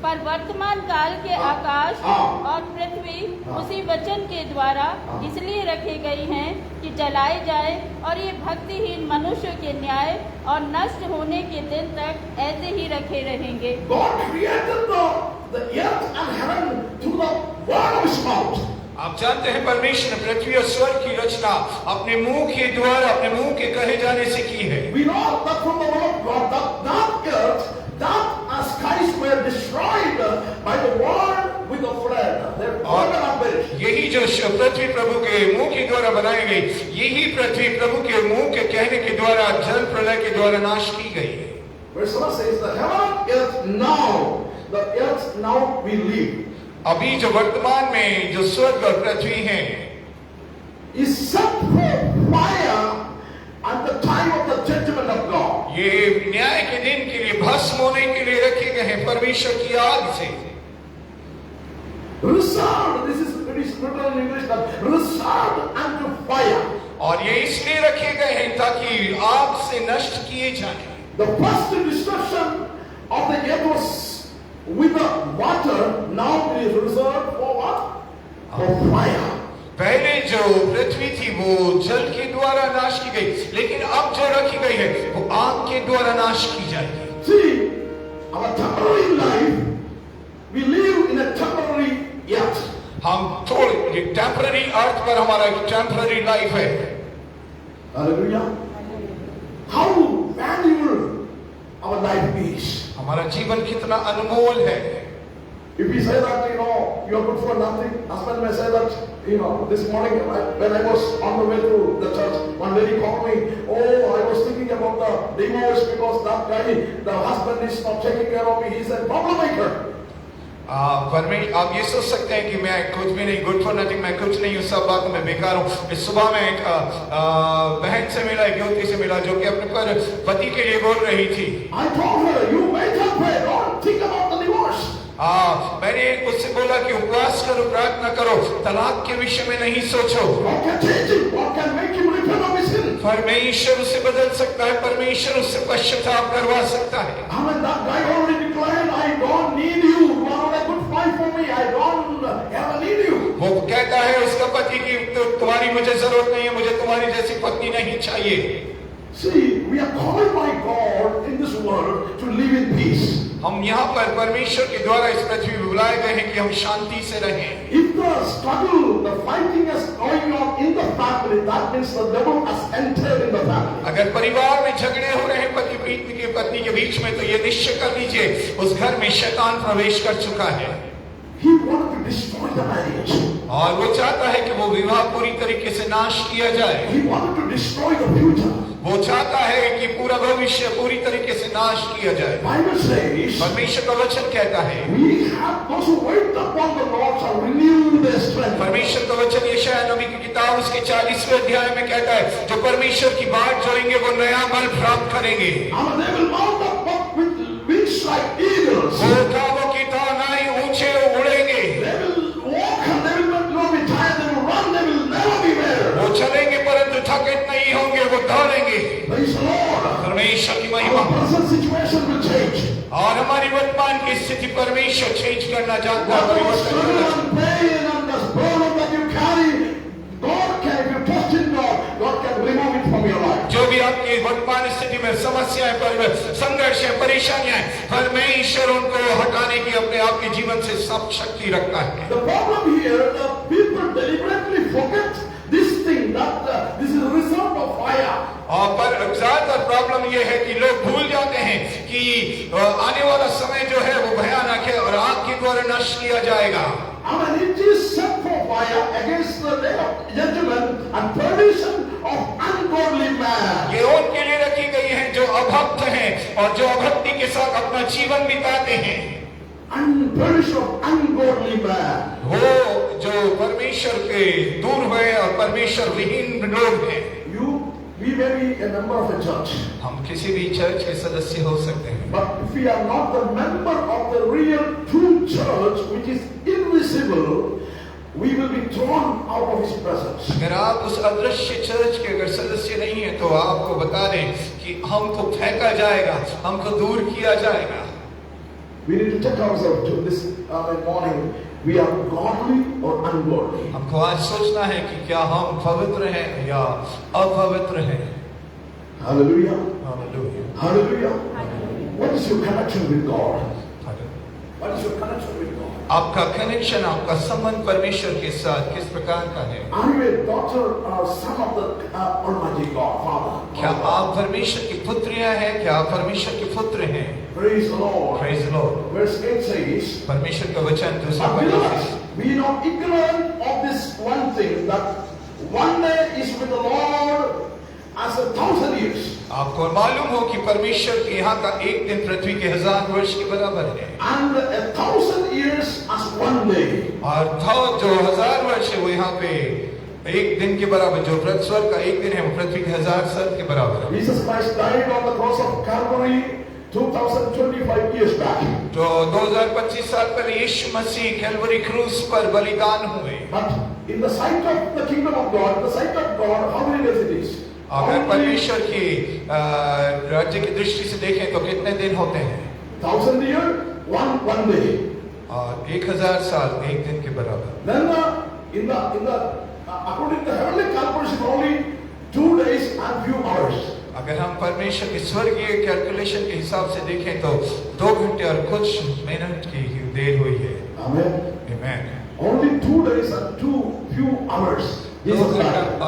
पर वर्तमान काल के आकाश और पृथ्वी उसी वचन के द्वारा इसलिए रखे गए हैं कि जलाए जाए और ये भक्तिहीन मनुष्य के न्याय और नष्ट होने के दिन तक ऐसे ही रखे रहेंगे। God created the earth and heaven through the word of His mouth. आप जानते हैं परमेश्वर ने पृथ्वी और स्वर्ग की रचना अपने मुंह के द्वारा, अपने मुंह के कहे जाने से की है। We know that from the word of God that earth, that skies were destroyed by the word with the flood. They were perished. यही जो पृथ्वी प्रभु के मुंह के द्वारा बनाई गई, यही पृथ्वी प्रभु के मुंह के कहने के द्वारा जल प्रलय के द्वारा नाश की गई। Verse 1 says, the heaven earth now, the earth now we live. अभी जो वर्तमान में जो स्वर्ग और पृथ्वी हैं, is set for fire at the time of the judgment of God. ये न्याय के दिन के लिए भस्म होने के लिए रखे गए हैं परमेश्वर की आग से। Reserved, this is written in English, that reserved unto fire. और ये इसलिए रखे गए हैं ताकि आग से नष्ट किए जाएं। The first destruction of the earth was with the water, now it is reserved for what? For fire. पहले जो पृथ्वी थी वो जल के द्वारा नाश की गई, लेकिन अब जो रखी गई है वो आग के द्वारा नाश की जाएगी। See, our temporary life, we live in a temporary earth. हम थोड़े टेम्पररी अर्थ पर हमारा एक टेम्पररी लाइफ है। Hallelujah. our life is. हमारा जीवन कितना अनमोल है। If we say that, you are good for nothing, husband may say that, this morning when I was on the way to the church, one lady called me, oh, I was thinking about the divorce because that guy, the husband is not taking care of me, he's a problem maker. आप ये सोच सकते हैं कि मैं कुछ भी नहीं, गुड फॉर नथिंग, मैं कुछ नहीं हूँ, सब बातों में बेकार हूँ। इस सुबह में एक बहन से मिला, एक युवती से मिला जो कि अपने पर पति के लिए बोल रही थी। I told her, you wait and pray, don't think about the divorce. मैंने उससे बोला कि उपवास करो, प्रार्थना करो, तलाक के विषय में नहीं सोचो। What can change him? What can make him repent of his sin? परमेश्वर उसे बदल सकता है, परमेश्वर उससे पश्चाताप करवा सकता है। I mean, that guy already declared, I don't need you. You are not a good wife for me. I don't ever need you. वो कहता है उसका पति की तुम्हारी मुझे जरूरत नहीं है, मुझे तुम्हारी जैसी पत्नी नहीं चाहिए। See, we are called by God in this world to live in peace. हम यहाँ पर परमेश्वर के द्वारा इस पृथ्वी में बुलाए गए हैं कि हम शांति से रहें। If the struggle, the fighting is going on in the family, that means the devil has entered in the family. अगर परिवार में झगड़े हो रहे हैं पति के बीच में, तो ये निश्चय कर लीजिए उस घर में शैतान प्रवेश कर चुका है। He wanted to destroy the marriage. और वो चाहता है कि वो विवाह पूरी तरीके से नाश किया जाए। He wanted to destroy the future. वो चाहता है कि पूरा भविष्य पूरी तरीके से नाश किया जाए। Bible says, परमेश्वर का वचन कहता है, we have those who wait upon the Lord shall renew their strength. परमेश्वर का वचन यशायाह नबी की किताब उसके 40वें अध्याय में कहता है, जो परमेश्वर की बाट जोड़ेंगे वो नया बल प्राप्त करेंगे। And they will mount up with wings like eagles. वो ख्वाबों की तरह ऊंचे उड़ेंगे। They will walk and they will not be tired. They will run. They will never be weary. वो चलेंगे परंतु थकित नहीं होंगे, वो दौड़ेंगे। Praise the Lord. परमेश्वर की महिमा। Our present situation will change. और हमारी वर्तमान की स्थिति परमेश्वर चेंज करना चाहता है। Whatever struggle and pain and the burden that you carry, God can, if you trust in God can remove it from your life. जो भी आपकी वर्तमान स्थिति में समस्याएं, संघर्ष है, परेशानियां हैं, परमेश्वर उनको हटाने की अपने आप के जीवन से सब शक्ति रखता है। The problem here, the people deliberately forget this thing that this is a result of fire. और पर ज्यादातर प्रॉब्लम ये है कि लोग भूल जाते हैं कि आने वाला समय जो है वो भयानक है और आग के द्वारा नष्ट किया जाएगा। I mean, it is set for fire against the day of judgment and perdition of ungodly man. ये उनके लिए रखी गई है जो अभक्त हैं और जो अभक्ति के साथ अपना जीवन बिताते हैं। And perdition of ungodly man. वो जो परमेश्वर के दूर हुए और परमेश्वर विहीन लोग हैं। We may be a member of a church. हम किसी भी चर्च के सदस्य हो सकते हैं। But if we are not the member of the real true church, which is invisible, we will be thrown out of His presence. अगर आप उस अदृश्य चर्च के अगर सदस्य नहीं हैं, तो आपको बता दें कि हमको फेंका जाएगा, हमको दूर किया जाएगा। We need to check ourselves to this morning. We are godly or ungodly. हमको आज सोचना है कि क्या हम पवित्र हैं या अपवित्र हैं। Hallelujah. Hallelujah. Hallelujah. What is your connection with God? What is your connection with God? आपका कनेक्शन, आपका संबंध परमेश्वर के साथ किस प्रकार का है? Are you a daughter or son of the Almighty God, Father? क्या आप परमेश्वर की पुत्रियां हैं? क्या आप परमेश्वर के पुत्र हैं? Praise the Lord. Praise the Lord. Verse 8 says, परमेश्वर का वचन दूसरा but पद beloved, be not ignorant of this one thing, that one day is with the Lord as 1,000 years. आपको मालूम हो कि परमेश्वर के यहाँ का एक दिन पृथ्वी के 1000 वर्ष के बराबर है। And 1,000 years as one day. और जो 1000 वर्ष है वो यहाँ पे एक दिन के बराबर, जो स्वर्ग का एक दिन है वो पृथ्वी के 1000 साल के बराबर है। Jesus Christ died on the cross of Calvary 2025 years back. जो 2025 साल पहले यीशु मसीह कैलवरी क्रूस पर बलिदान हुए। But in the sight of the kingdom of God, in the sight of God, how many days it is? अगर परमेश्वर की राज्य की दृष्टि से देखें तो कितने दिन होते हैं? 1,000 years, one day. और 1000 साल एक दिन के बराबर। Then according to the heavenly calculation, only 2 days and few hours. अगर हम परमेश्वर के स्वर्गीय कैलकुलेशन के हिसाब से देखें तो 2 घंटे और कुछ मिनट की देर हुई है। Amen. Amen. Only 2 days and few hours. Jesus died.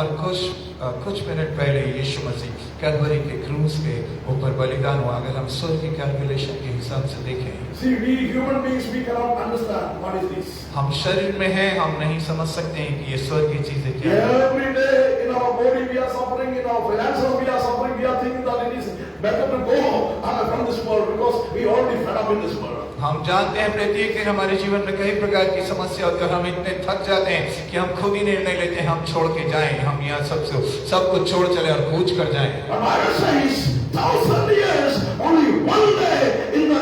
और कुछ मिनट पहले यीशु मसीह कैलवरी के क्रूस के ऊपर बलिदान हुआ। अगर हम स्वर्ग की कैलकुलेशन के हिसाब से देखें, See, we human beings, we cannot understand what is this. हम शरीर में हैं, हम नहीं समझ सकते हैं कि ये स्वर्ग की चीजें क्या है। Every day in our body we are suffering, in our finances we are suffering, we are thinking that it is better to go from this world because we already fed up in this world. हम जानते हैं प्रत्येक दिन हमारे जीवन में कई प्रकार की समस्या होती है और हम इतने थक जाते हैं कि हम खुद ही निर्णय लेते हैं, हम छोड़ के जाएं, हम यहाँ सब कुछ छोड़ चले और कूच कर जाएं। But Bible says 1,000 years, only one day in the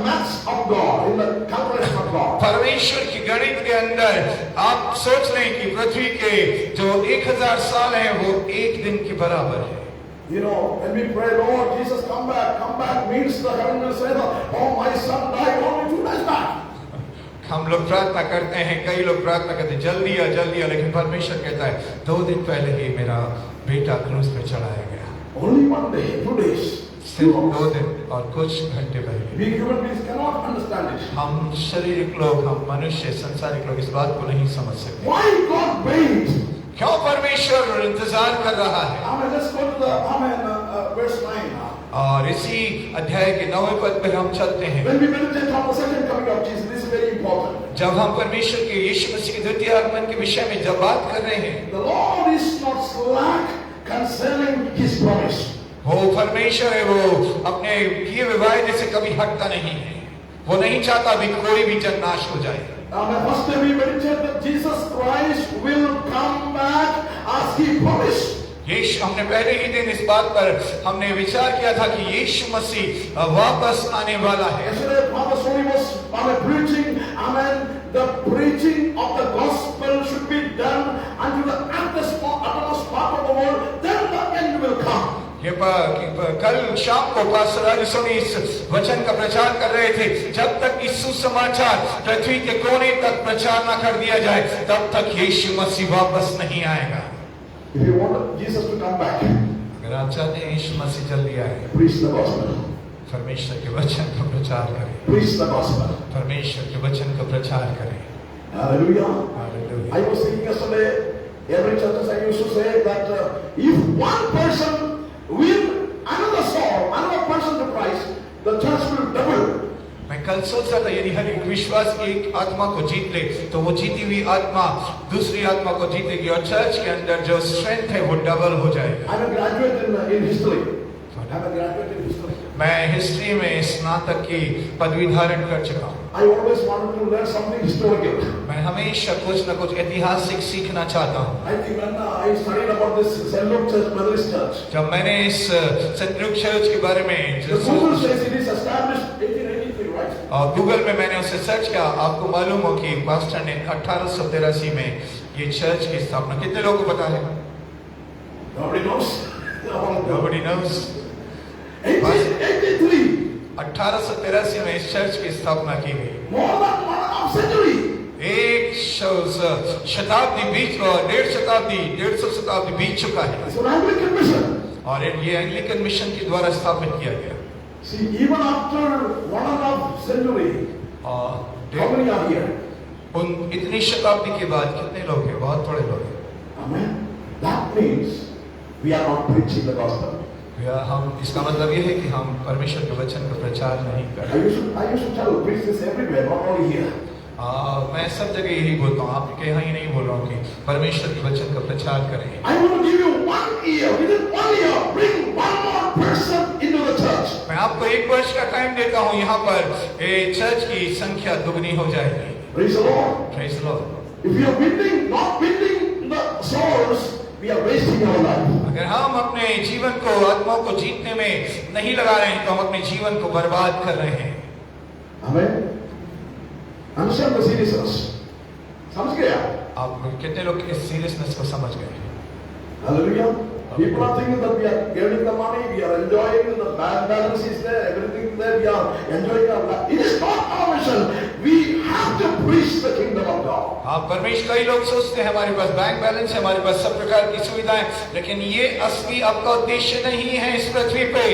maths of God, in the calculation of God. परमेश्वर की गणित के अंदर आप सोच लें कि पृथ्वी के जो 1000 साल हैं वो एक दिन के बराबर है। You know, when we pray, Lord Jesus, come back means the heaven will say, oh, my son died only 2 days back. हम लोग प्रार्थना करते हैं, कई लोग प्रार्थना करते हैं जल्दी आ, लेकिन परमेश्वर कहता है 2 दिन पहले ही मेरा बेटा क्रूस पे चढ़ाया गया। Only 1 day, 2 days. सिर्फ 2 दिन और कुछ घंटे पहले। We human beings cannot understand it. हम शारीरिक लोग, हम मनुष्य, संसारिक लोग इस बात को नहीं समझ सकते। Why God wait? क्यों परमेश्वर इंतजार कर रहा है? Amen. Let's go to the verse 9 now. और इसी अध्याय के 9वें पद पर हम चलते हैं। When we meditate on the second coming of Jesus, this is very important. जब हम परमेश्वर के यीशु मसीह के द्वितीय आगमन के विषय में जब बात कर रहे हैं, The Lord is not slack concerning His promise. वो परमेश्वर है, वो अपने किए हुए वायदे से कभी हटता नहीं है। वो नहीं चाहता भी कोई भी जन नाश हो जाए। First day we meditate that Jesus Christ will come back as He promised. यीशु, हमने पहले ही दिन इस बात पर हमने विचार किया था कि यीशु मसीह वापस आने वाला है। Yesterday, Father Sony was preaching. Amen. The preaching of the gospel should be done unto the uttermost part of the world. Then the end will come. कल शाम को पास्टर सोनी इस वचन का प्रचार कर रहे थे, जब तक इस सुसमाचार पृथ्वी के कोने तक प्रचार न कर दिया जाए तब तक यीशु मसीह वापस नहीं आएगा। If you want Jesus to come back, अगर आप चाहते हैं यीशु मसीह जल्दी आए, preach the gospel. परमेश्वर के वचन का प्रचार करें। Preach the gospel. परमेश्वर के वचन का प्रचार करें। Hallelujah. Hallelujah. I was thinking yesterday, every church I used to say that if one person win another soul, another person to Christ, the church will double. मैं कल सोच रहा था यदि हर एक विश्वास एक आत्मा को जीत ले तो वो जीती हुई आत्मा दूसरी आत्मा को जीतेगी और चर्च के अंदर जो स्ट्रेंथ है वो डबल हो जाएगा। I'm a graduate in history. I'm a graduate in history. मैं हिस्ट्री में स्नातक की पदवी धारण कर चुका हूँ। I always wanted to learn something historical. मैं हमेशा कुछ न कुछ ऐतिहासिक सीखना चाहता हूँ। I think when I studied about this St. Luke Church, Methodist Church, जब मैंने इस सेंट लूक चर्च के बारे में the Google says it is established 1883, right? और गूगल में मैंने उसे सर्च किया, आपको मालूम हो कि पास्टर ने 1883 में ये चर्च की स्थापना, कितने लोगों को पता है? Nobody knows. Nobody knows. 1883. 1883 में इस चर्च की स्थापना की गई। More than 1.5 century. एक शताब्दी बीच, 150 शताब्दी बीत चुका है It's an Anglican mission. और ये एंग्लिकन मिशन के द्वारा स्थापित किया गया। See, even after 1.5 century, और how many are here? उन इतनी शताब्दी के बाद कितने लोग हैं? बहुत थोड़े लोग हैं। Amen. That means we are not preaching the gospel. हम, इसका मतलब ये है कि हम परमेश्वर के वचन का प्रचार नहीं कर I used to tell, preach this everywhere, not only here. मैं सब जगह यही बोलता हूँ, आपके यहाँ ही नहीं बोल रहा हूँ कि परमेश्वर के वचन का प्रचार करें। I want to give you 1 year. Within 1 year, bring one more person into the church. मैं आपको 1 वर्ष का टाइम देता हूँ, यहाँ पर चर्च की संख्या दुगनी हो जाएगी। Praise the Lord. Praise the Lord. If you are not winning the souls, we are wasting our life. अगर हम अपने जीवन को, आत्माओं को जीतने में नहीं लगा रहे हैं तो हम अपने जीवन को बर्बाद कर रहे हैं। Amen. Understand the seriousness. समझ गए आप? आप कितने लोग इस सीरियसनेस को समझ गए? Hallelujah. People are thinking that we are getting the money, we are enjoying, the bank balance is there, everything is there, we are enjoying our life. It is not our mission. We have to preach the kingdom of God. हाँ, परमेश्वर, कई लोग सोचते हैं हमारे पास बैंक बैलेंस है, हमारे पास सब प्रकार की सुविधाएं, लेकिन ये असली आपका उद्देश्य नहीं है इस पृथ्वी पे।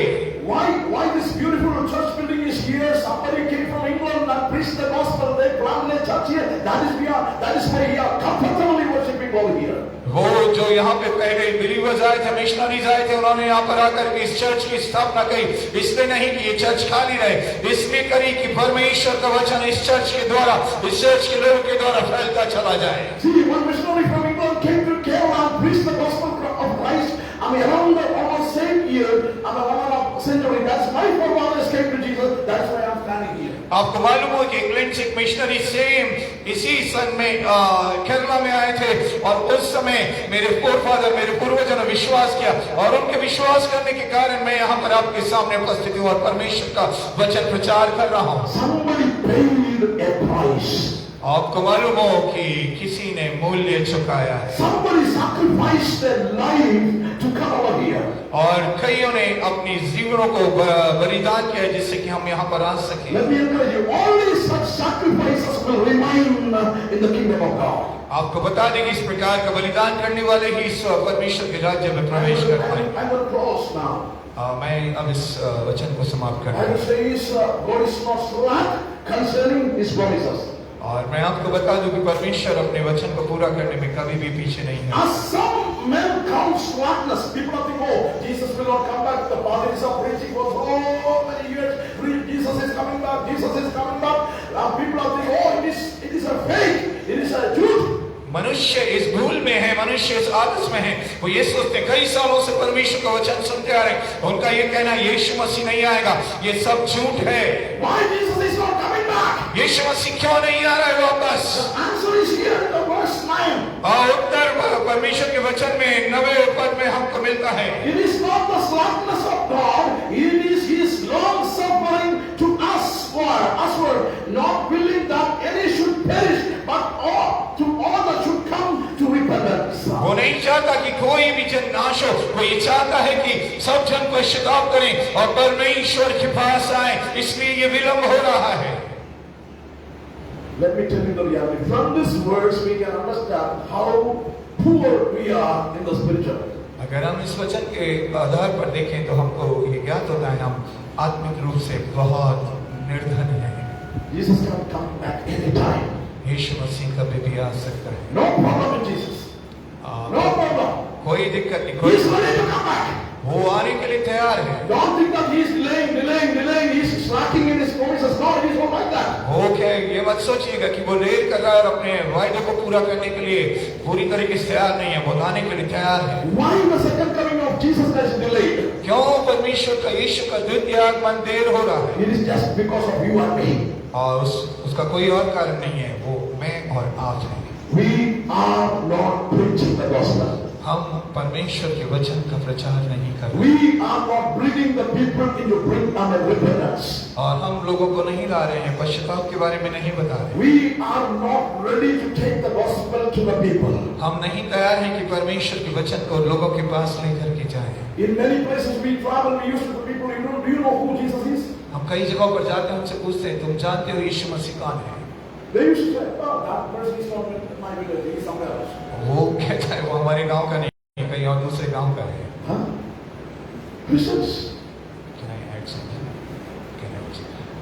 Why this beautiful church building is here? Somebody came from England and preached the gospel. They planted a church here. That is why we are comfortably worshiping people over here. वो जो यहाँ पे पहले बिलीवर्स आए थे, मिशनरीज आए थे, उन्होंने यहाँ पर आकर के इस चर्च की स्थापना की। इसलिए नहीं कि ये चर्च खाली रहे, इसलिए करी कि परमेश्वर का वचन इस चर्च के द्वारा, इस चर्च के लोगों के द्वारा फैलता चला जाए। See, one missionary from England came to Kerala and preached the gospel of Christ. Around the almost same year, one century. That's my forefathers came to Jesus. That's why I'm standing here. आपको मालूम हो कि इंग्लैंड से एक मिशनरी सेम इसी सन में केरला में आए थे, और उस समय मेरे फोरफादर, मेरे पूर्वजों ने विश्वास किया, और उनके विश्वास करने के कारण मैं यहाँ पर आपके सामने उपस्थित हूँ और परमेश्वर का वचन प्रचार कर रहा हूँ। Somebody paid a price. आपको मालूम हो कि किसी ने मूल्य चुकाया है। Somebody sacrificed their life to come over here. और कईयों ने अपनी जीवनों को बलिदान किया जिससे कि हम यहाँ पर आ सकें। Let me encourage you, only such sacrifices will remain in the kingdom of God. आपको बता दें कि इस प्रकार का बलिदान करने वाले ही इस परमेश्वर के राज्य में प्रवेश कर पाए। I will close now. मैं अब इस वचन को समाप्त कर I will say is God is not slack concerning His promises. और मैं आपको बता दूं कि परमेश्वर अपने वचन को पूरा करने में कभी भी पीछे नहीं है। As some men count slackness, people think, oh, Jesus will not come back. The padris are preaching for so many years. Jesus is coming back. Jesus is coming back. People are thinking, oh, it is a fake. It is a truth. मनुष्य इस भूल में है, मनुष्य इस आलस में है। वो ये सोचते कई सालों से परमेश्वर का वचन सुनते आ रहे हैं, उनका ये कहना यीशु मसीह नहीं आएगा, ये सब झूठ है। Why Jesus is not coming back? यीशु मसीह क्यों नहीं आ रहा है वापस? The answer is here in the verse 9. उत्तर परमेश्वर के वचन में 9वें पद में हमको मिलता है। It is not the slackness of God, it is His long suffering to us for not willing that any should perish, but to all that should come to repentance. वो नहीं चाहता कि कोई भी जन नाश हो, वो ये चाहता है कि सब जन पश्चाताप करें और परमेश्वर के पास आए, इसलिए ये विलंब हो रहा है। Let me tell you the reality. From this verse we can understand how poor we are in the spiritual. अगर हम इस वचन के आधार पर देखें तो हमको ये ज्ञात होता है हम आत्मिक रूप से बहुत निर्धन हैं। Jesus can come back anytime. यीशु मसीह कभी भी आ सकता है। No problem with Jesus. No problem. कोई दिक्कत नहीं, He is ready to come back. वो आने के लिए तैयार है। Don't think that he is delaying. He is slacking in his promises. No, it is not like that. वो क्या, ये मत सोचिएगा कि वो देर कर रहा है और अपने वायदे को पूरा करने के लिए पूरी तरीके से तैयार नहीं है, वो आने के लिए तैयार है। Why the second coming of Jesus is delayed? क्यों परमेश्वर का, यीशु का द्वितीय आगमन देर हो रहा है? It is just because of you and me. और उसका कोई और कारण नहीं है, वो मैं और आप हैं। We are not preaching the gospel. हम परमेश्वर के वचन का प्रचार नहीं कर रहे। We are not bringing the people into repentance. और हम लोगों को नहीं ला रहे हैं, पश्चाताप के बारे में नहीं बता रहे। We are not ready to take the gospel to the people. हम नहीं तैयार हैं कि परमेश्वर के वचन को लोगों के पास लेकर के जाएं। In many places we travel, we used to the people, do you know who Jesus is? हम कई जगहों पर जाते हैं, उनसे पूछते हैं तुम जानते हो यीशु मसीह कौन है? They used to say, oh, that person is not in my village, he is somewhere else. वो कहता है वो हमारे गांव का नहीं, कहीं और दूसरे गांव का है। Huh? Christians.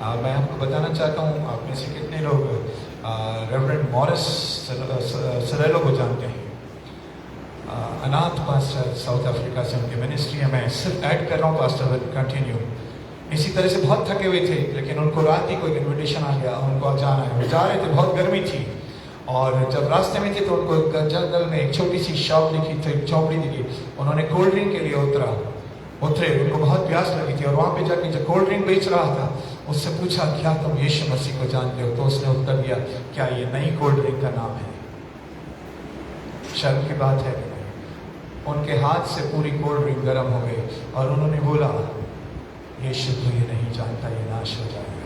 मैं आपको बताना चाहता हूँ, आप में से कितने लोग रेवरेंड मॉरिस सरेलो को जानते हैं? अनाथ पास्टर, साउथ अफ्रीका से उनकी मिनिस्ट्री है। मैं सिर्फ ऐड कर रहा हूँ, पास्टर विल कंटिन्यू। इसी तरह से बहुत थके हुए थे, लेकिन उनको रात ही कोई इन्विटेशन आ गया, उनको जाना है। वो जा रहे थे, बहुत गर्मी थी, और जब रास्ते में थे तो उनको जंगल में एक छोटी सी शॉप दिखी, तो एक चौपड़ी दिखी। उन्होंने कोल्ड ड्रिंक के लिए उतरे, उनको बहुत प्यास लगी थी, और वहाँ पे जाके जो कोल्ड ड्रिंक बेच रहा था उससे पूछा क्या तुम यीशु मसीह को जानते हो? तो उसने उत्तर दिया, क्या ये नई कोल्ड ड्रिंक का नाम है? शर्म की बात है कि नहीं? उनके हाथ से पूरी कोल्ड ड्रिंक गर्म हो गई, और उन्होंने बोला यीशु तो ये नहीं जानता, ये नाश हो जाएगा।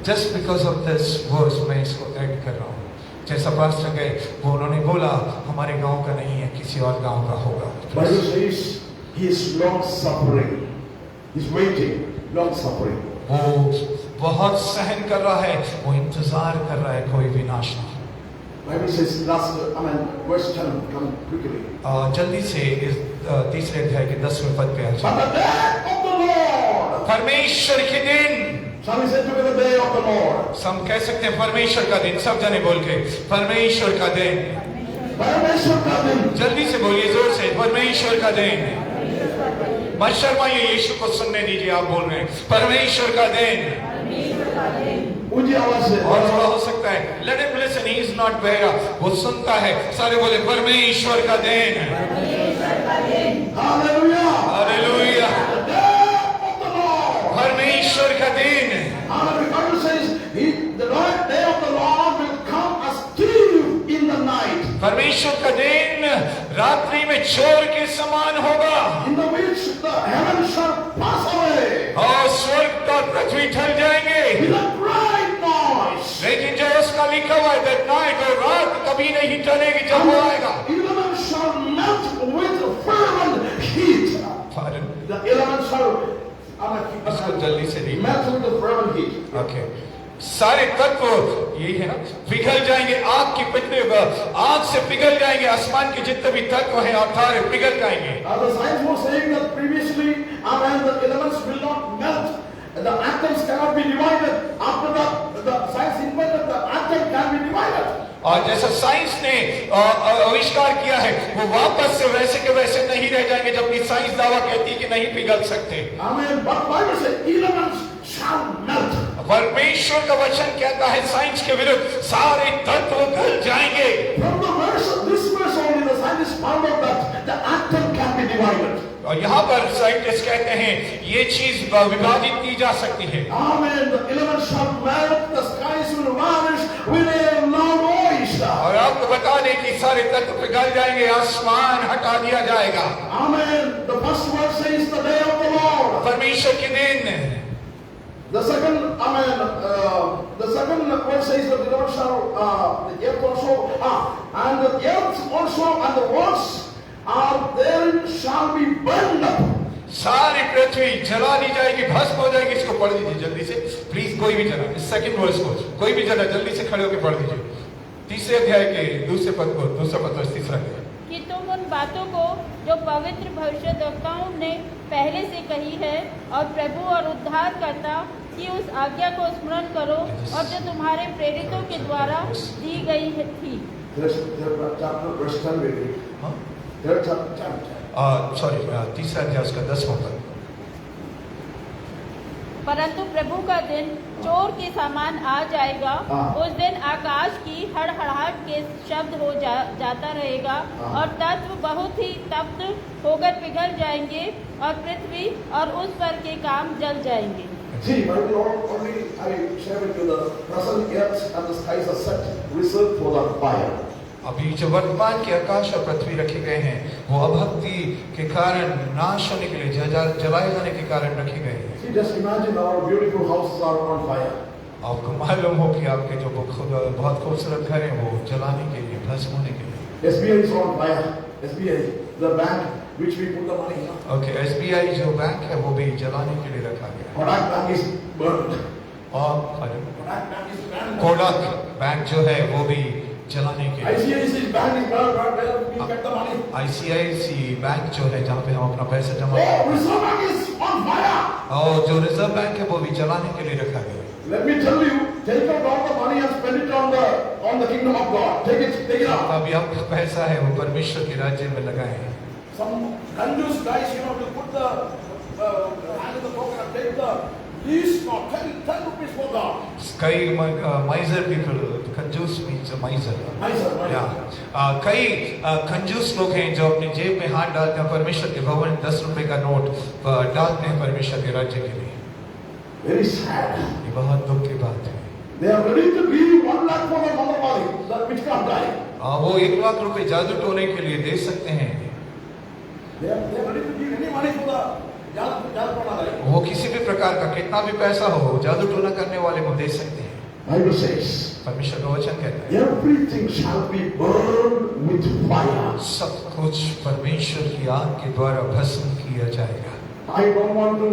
Just because of this verse मैं इसको ऐड कर रहा हूँ। जैसा पास्टर गए, वो उन्होंने बोला हमारे गांव का नहीं है, किसी और गांव का होगा। Bible says he is long suffering. He is waiting, long suffering. वो बहुत सहन कर रहा है, वो इंतजार कर रहा है कोई भी नाश ना हो। Bible says verse 10, come quickly. जल्दी से इस तीसरे अध्याय के 10वें पद पे आ But जाए। the day of the Lord. परमेश्वर के दिन, Shall we say together the day of the Lord? हम कह सकते हैं परमेश्वर का दिन, सब जने बोल के परमेश्वर का दिन। परमेश्वर का दिन। जल्दी से बोलिए जोर से, परमेश्वर का दिन। मत शर्माइए, यीशु को सुनने दीजिए। आप बोल रहे हैं परमेश्वर का दिन। ऊंची आवाज से। और थोड़ा हो सकता है, let him listen, he is not बेरा, वो सुनता है। सारे बोले परमेश्वर का दिन। Hallelujah. Hallelujah. The day of the Lord. परमेश्वर का दिन। The Bible says, the day of the Lord will come as thief in the night. परमेश्वर का दिन रात्रि में चोर के समान होगा। In the which the heaven shall pass away. और स्वर्ग और पृथ्वी ठहर जाएंगे। With a great noise. लेकिन जो उसका लिखा हुआ है that night, और रात कभी नहीं टलेगी जब वो आएगा। Elements shall melt with fervent heat. The elements shall इसको जल्दी से read. melt with the fervent heat. Okay, सारे तत्व यही है ना, पिघल जाएंगे आग की पिघले, आग से पिघल जाएंगे। आसमान के जितने भी तत्व हैं और तारे पिघल जाएंगे। The science was saying that previously, the elements will not melt. The atoms cannot be divided. After that, the science invented the atom can be divided. और जैसा साइंस ने आविष्कार किया है, वो वापस से वैसे के वैसे नहीं रह जाएंगे, जबकि साइंस दावा कहती है कि नहीं पिघल सकते। Amen. But Bible says elements shall melt. परमेश्वर का वचन कहता है साइंस के विरुद्ध सारे तत्व गल जाएंगे। From the verse of this verse only, the scientists found out that the atom can be divided. और यहाँ पर साइंटिस्ट कहते हैं ये चीज विभाजित की जा सकती है। Amen. The elements shall melt. The skies will vanish with a loud voice. और आपको बता दें कि सारे तत्व पिघल जाएंगे, आसमान हटा दिया जाएगा। Amen. The first word says the day of the Lord. परमेश्वर के दिन। The second, amen. The second word says that the Lord shall, the earth also, and the earth also, and the works are therein shall be burned up. सारी पृथ्वी जला दी जाएगी, भस्म हो जाएगी। इसको पढ़ दीजिए जल्दी से प्लीज, कोई भी जना इस सेकंड वर्स को कोई भी जना जल्दी से खड़े होकर पढ़ दीजिए। तीसरे अध्याय के दूसरे पद को, दूसरा पद तीसरा अध्याय। कि तुम उन बातों को जो पवित्र भविष्यद्वक्ताओं ने पहले से कही है और प्रभु और उद्धारकर्ता की उस आज्ञा को स्मरण करो, और जो तुम्हारे प्रेरितों के द्वारा दी गई थी। सॉरी, तीसरा अध्याय उसका 10वां पद। परंतु प्रभु का दिन चोर के समान आ जाएगा। उस दिन आकाश की हड़हड़ाहट के शब्द हो जाता रहेगा, और तत्व बहुत ही तप्त होकर पिघल जाएंगे, और पृथ्वी और उस पर के काम जल जाएंगे। See, but we only I share with you the present earth and the skies are set reserved for the fire. अभी जो वर्तमान के आकाश और पृथ्वी रखे गए हैं, वो अभक्ति के कारण नाश होने के लिए, जलाए जाने के कारण रखे गए हैं। See, just imagine our beautiful houses are on fire. आपको मालूम हो कि आपके जो बहुत खूबसूरत घर हैं वो जलाने के लिए, भस्म होने के लिए। SBI is on fire. SBI, the bank which we put the money in. Okay, SBI जो बैंक है वो भी जलाने के लिए रखा गया। Kodak Bank is burned. और Kodak Bank is burned. Kodak bank जो है वो भी जलाने के लिए। ICICI Bank is burned, where we get the money. ICICI bank जो है जहाँ पे हम अपना पैसा जमा Oh, Reserve Bank is on fire. और जो रिजर्व बैंक है वो भी जलाने के लिए रखा गया। Let me tell you, take out all the money and spend it on the kingdom of God. Take it out. अभी आपका पैसा है वो परमेश्वर के राज्य में लगाए। Some conduce guys, to put the hand in the pocket and take the least not 10 rupees for God. कई miser people, कंजूस means miser. Miser. कई कंजूस लोग हैं जो अपनी जेब में हाथ डालते हैं, परमेश्वर के भवन 10 रुपए का नोट डालते हैं परमेश्वर के राज्य के लिए। Very sad. ये बहुत दुख की बात है। They are ready to give 1 lakh for the mother body, that which can't die. वो 1 लाख रुपए जादू टोने के लिए दे सकते हैं। They are ready to give any money for the जादू टोना। वो किसी भी प्रकार का कितना भी पैसा हो जादू टोना करने वाले को दे सकते हैं। Bible says, परमेश्वर का वचन कहता है everything shall be burned with fire. सब कुछ परमेश्वर की आग के द्वारा भस्म किया जाएगा। I don't want to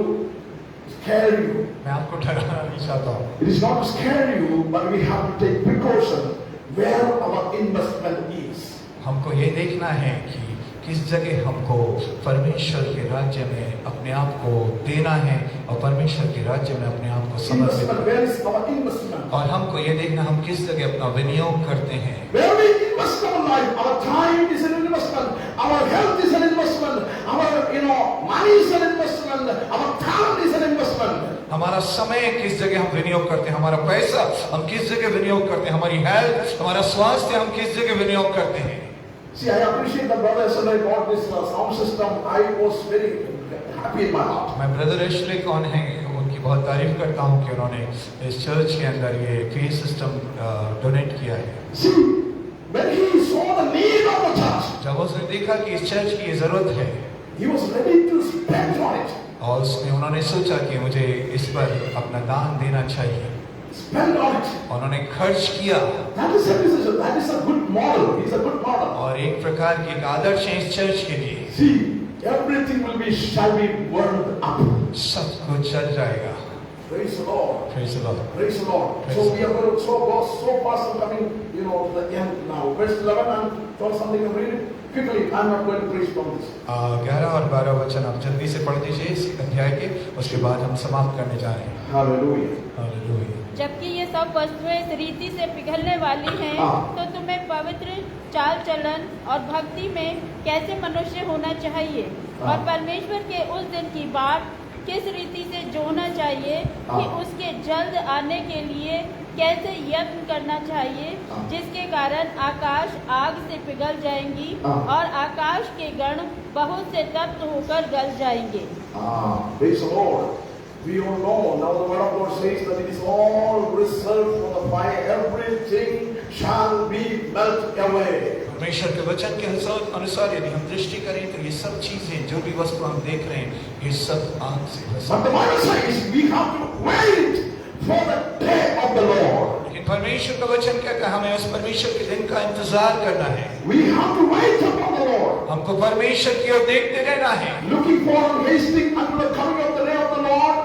scare you. मैं आपको डराना नहीं चाहता हूँ। It is not to scare you, but we have to take precaution where our investment is. हमको ये देखना है कि किस जगह हमको परमेश्वर के राज्य में अपने आप को देना है और परमेश्वर के राज्य में अपने आप को समर्पित Investment, where is our investment? और हमको ये देखना हम किस जगह अपना विनियोग करते हैं। Where we invest our life, our time is an investment, our health is an investment, our money is an investment, our talent is an investment. हमारा समय किस जगह हम विनियोग करते हैं, हमारा पैसा हम किस जगह विनियोग करते हैं, हमारी हेल्थ, हमारा स्वास्थ्य हम किस जगह विनियोग करते हैं. See, I appreciate the brother as I got this sound system. I was very happy in my heart. मैं ब्रदर एशले कौन है, उनकी बहुत तारीफ करता हूँ कि उन्होंने इस चर्च के अंदर ये PA सिस्टम डोनेट किया है. See, when he saw the need of the church, जब उसने देखा कि इस चर्च की ये जरूरत है, he was ready to spend on it. और उन्होंने सोचा कि मुझे इस पर अपना दान देना चाहिए. Spend on it. उन्होंने खर्च किया. That is a decision. That is a good model. He's a good model. और एक प्रकार की एक आदर्श है इस चर्च के लिए. See, everything shall be burned up. सब कुछ चल जाएगा. Praise the Lord. Praise the Lord. Praise the Lord. Praise So the we are going to go so fast and coming, to the end now. Verse 11 and 12 something and read it quickly. I'm not going to preach from this. 11 और 12 वचन आप जल्दी से पढ़ दीजिए इस अध्याय के, उसके बाद हम समाप्त करने जा रहे हैं. Hallelujah. हालेलुया. जबकि ये सब वस्तुएं इस रीति से पिघलने वाली हैं, तो तुम्हें पवित्र चाल चलन और भक्ति में कैसे मनुष्य होना चाहिए, और परमेश्वर के उस दिन की बाट किस रीति से जोना चाहिए कि उसके जल्द आने के लिए कैसे यत्न करना चाहिए, जिसके कारण आकाश आग से पिघल जाएंगी और आकाश के गण बहुत से तप्त होकर गल जाएंगे. Praise the Lord. We all know now the word of God says that it is all reserved for the fire. Everything shall be melted away. परमेश्वर के वचन के अनुसार यदि हम दृष्टि करें तो ये सब चीजें, जो भी वस्तु हम देख रहे हैं, ये सब आग से बस. But the Bible says we have to wait for the day of the Lord. लेकिन परमेश्वर का वचन कहता है हमें उस परमेश्वर के दिन का इंतजार करना है. We have to wait upon the Lord. हमको परमेश्वर की ओर देखते रहना है. Looking for and hasting unto the coming of the day of the Lord,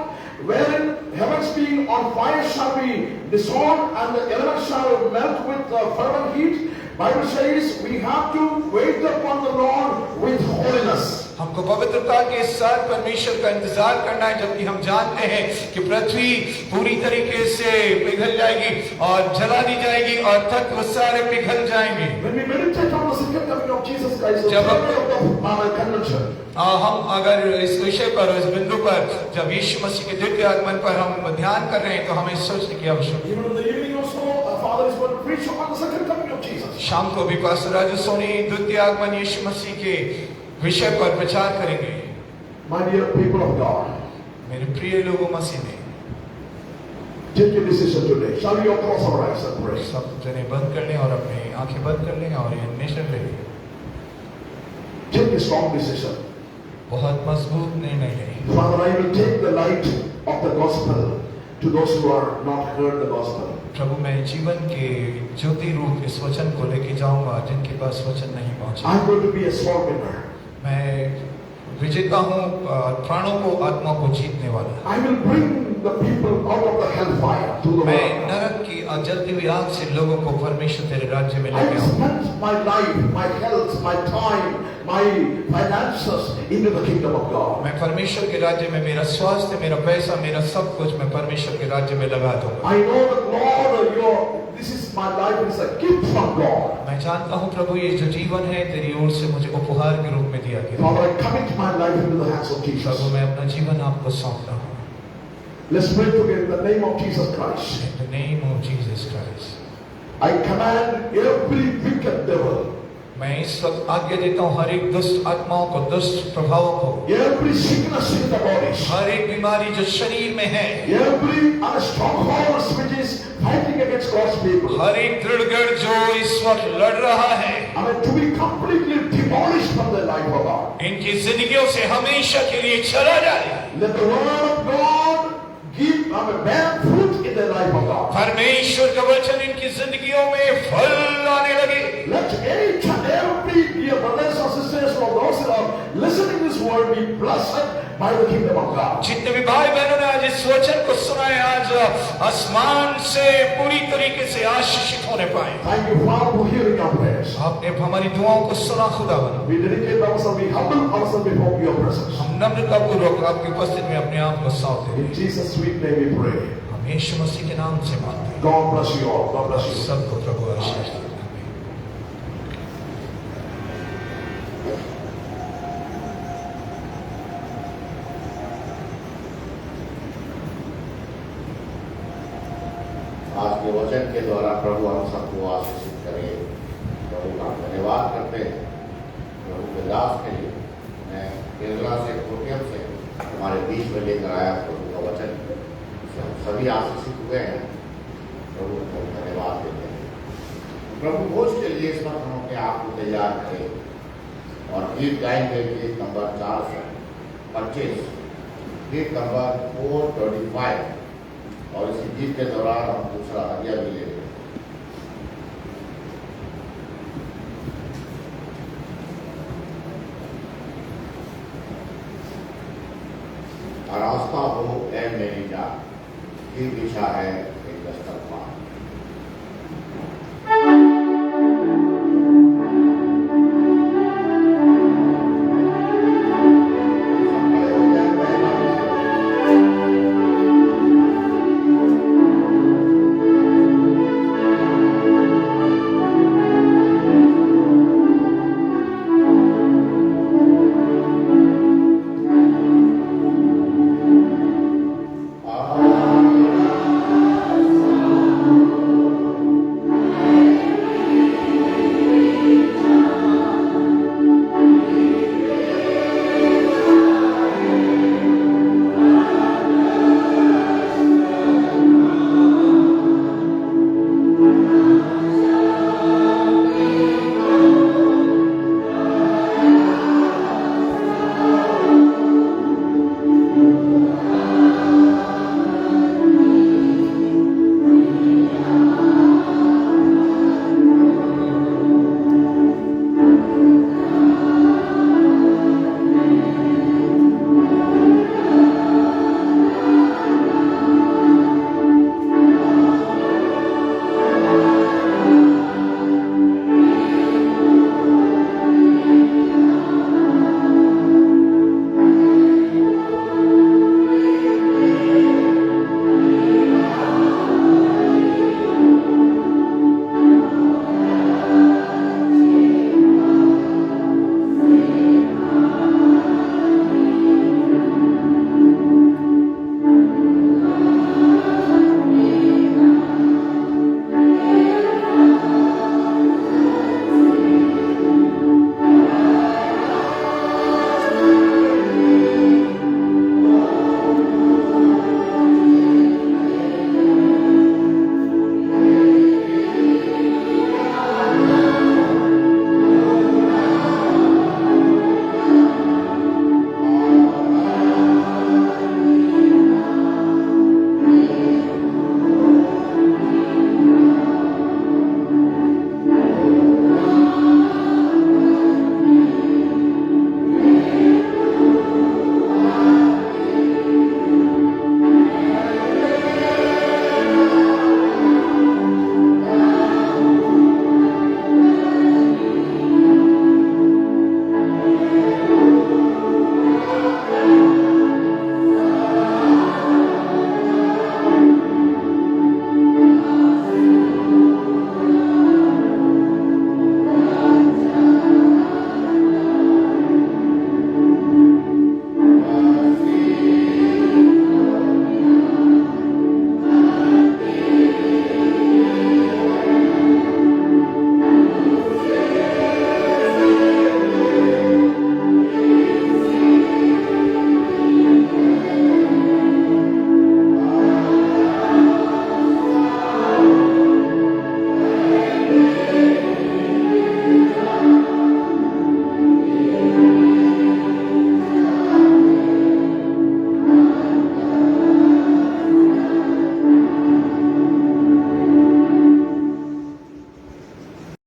wherein heavens being on fire shall be dissolved and the elements shall melt with fervent heat. Bible says we have to wait upon the Lord with holiness. हमको पवित्रता के साथ परमेश्वर का इंतजार करना है, जबकि हम जानते हैं कि पृथ्वी पूरी तरीके से पिघल जाएगी और जला दी जाएगी और तत्व सारे पिघल जाएंगे. When we meditate on the second coming of Jesus Christ, the जब of the convention, हम अगर इस विषय पर, इस बिंदु पर, जब यीशु मसीह के द्वितीय आगमन पर हम ध्यान कर रहे हैं, तो हमें सोचने की आवश्यकता है. even in the evening also, Father is going to preach upon the second coming of Jesus. शाम को भी पास्टर राजू सोनी द्वितीय आगमन यीशु मसीह के विषय पर प्रचार करेंगे. My dear people of God, मेरे प्रिय लोगों मसीह में, take a decision today. Shall we all close our eyes and pray? सब जने बंद कर लें और अपनी आंखें बंद कर लें और ये निर्णय ले लें. Take a strong decision. बहुत मजबूत निर्णय लें. Father, I will take the light of the gospel to those who are not heard the gospel. प्रभु, मैं जीवन के ज्योति रूप इस वचन को लेके जाऊंगा जिनके पास वचन नहीं पहुंचा. I'm going to be a soul winner. मैं विजेता हूँ, प्राणों को, आत्मा को जीतने वाला. I will bring the people out of the hellfire to the मैं world. नरक की जलती हुई आग से लोगों को परमेश्वर तेरे राज्य में I लेके will आऊंगा. spend my life, my health, my time, my finances into the kingdom of God. मैं परमेश्वर के राज्य में मेरा स्वास्थ्य, मेरा पैसा, मेरा सब कुछ मैं परमेश्वर के राज्य में लगा दूंगा. I know that Lord, this is my life, it's a gift from God. मैं जानता हूँ प्रभु, ये जो जीवन है तेरी ओर से मुझे उपहार के रूप में दिया गया. Father, I commit my life into the hands of Jesus. प्रभु, मैं अपना जीवन आपको सौंपता हूँ. Let's pray together in the name of Jesus Christ. In the name of Jesus Christ. I command every wicked devil, मैं इस वक्त आज्ञा देता हूँ हर एक दुष्ट आत्माओं को, दुष्ट प्रभावों को, every sickness in the body, हर एक बीमारी जो शरीर में है, every stronghold which is fighting against God's people, हर एक दृढ़गढ़ जो इस वक्त लड़ रहा है, I mean, to be completely demolished from the life of God. इनकी जिंदगियों से हमेशा के लिए चला जाए. Let the word of God give bear fruit in the life of God. परमेश्वर का वचन इनकी जिंदगियों में फल लाने लगे. Let each and every dear brothers and sisters or those who are listening this word be blessed by the kingdom of God. जितने भी भाई बहनों ने आज इस वचन को सुना है, आज आसमान से पूरी तरीके से आशीषित होने पाए. Thank you, Father, for hearing our prayers. आपने हमारी दुआओं को सुना खुदावन. We dedicate ourselves, we humble ourselves before your presence. हम नम्रता पूर्वक आपकी उपस्थिति में अपने आप को सौंपते हैं. In Jesus' sweet name we pray. हम यीशु मसीह के नाम से मांगते हैं. God bless you all. God bless you. सबको प्रभु आशीष दे. आज के वचन के द्वारा प्रभु हम सबको आशीषित करे। प्रभु का धन्यवाद करते हैं प्रभु के दास के लिए। मैं केरला से कोटियम से हमारे बीच में लेकर आया प्रभु का वचन, हम सभी आशीषित हुए हैं। प्रभु को धन्यवाद देते हैं। प्रभु भोज के लिए इस वक्त हम अपने आप को तैयार करें और गीत गाएंगे। गीत नंबर 425, गीत नंबर 425, और इसी गीत के दौरान हम दूसरा हदिया भी लेंगे। रास्ता हो ए मेरी जान की दिशा है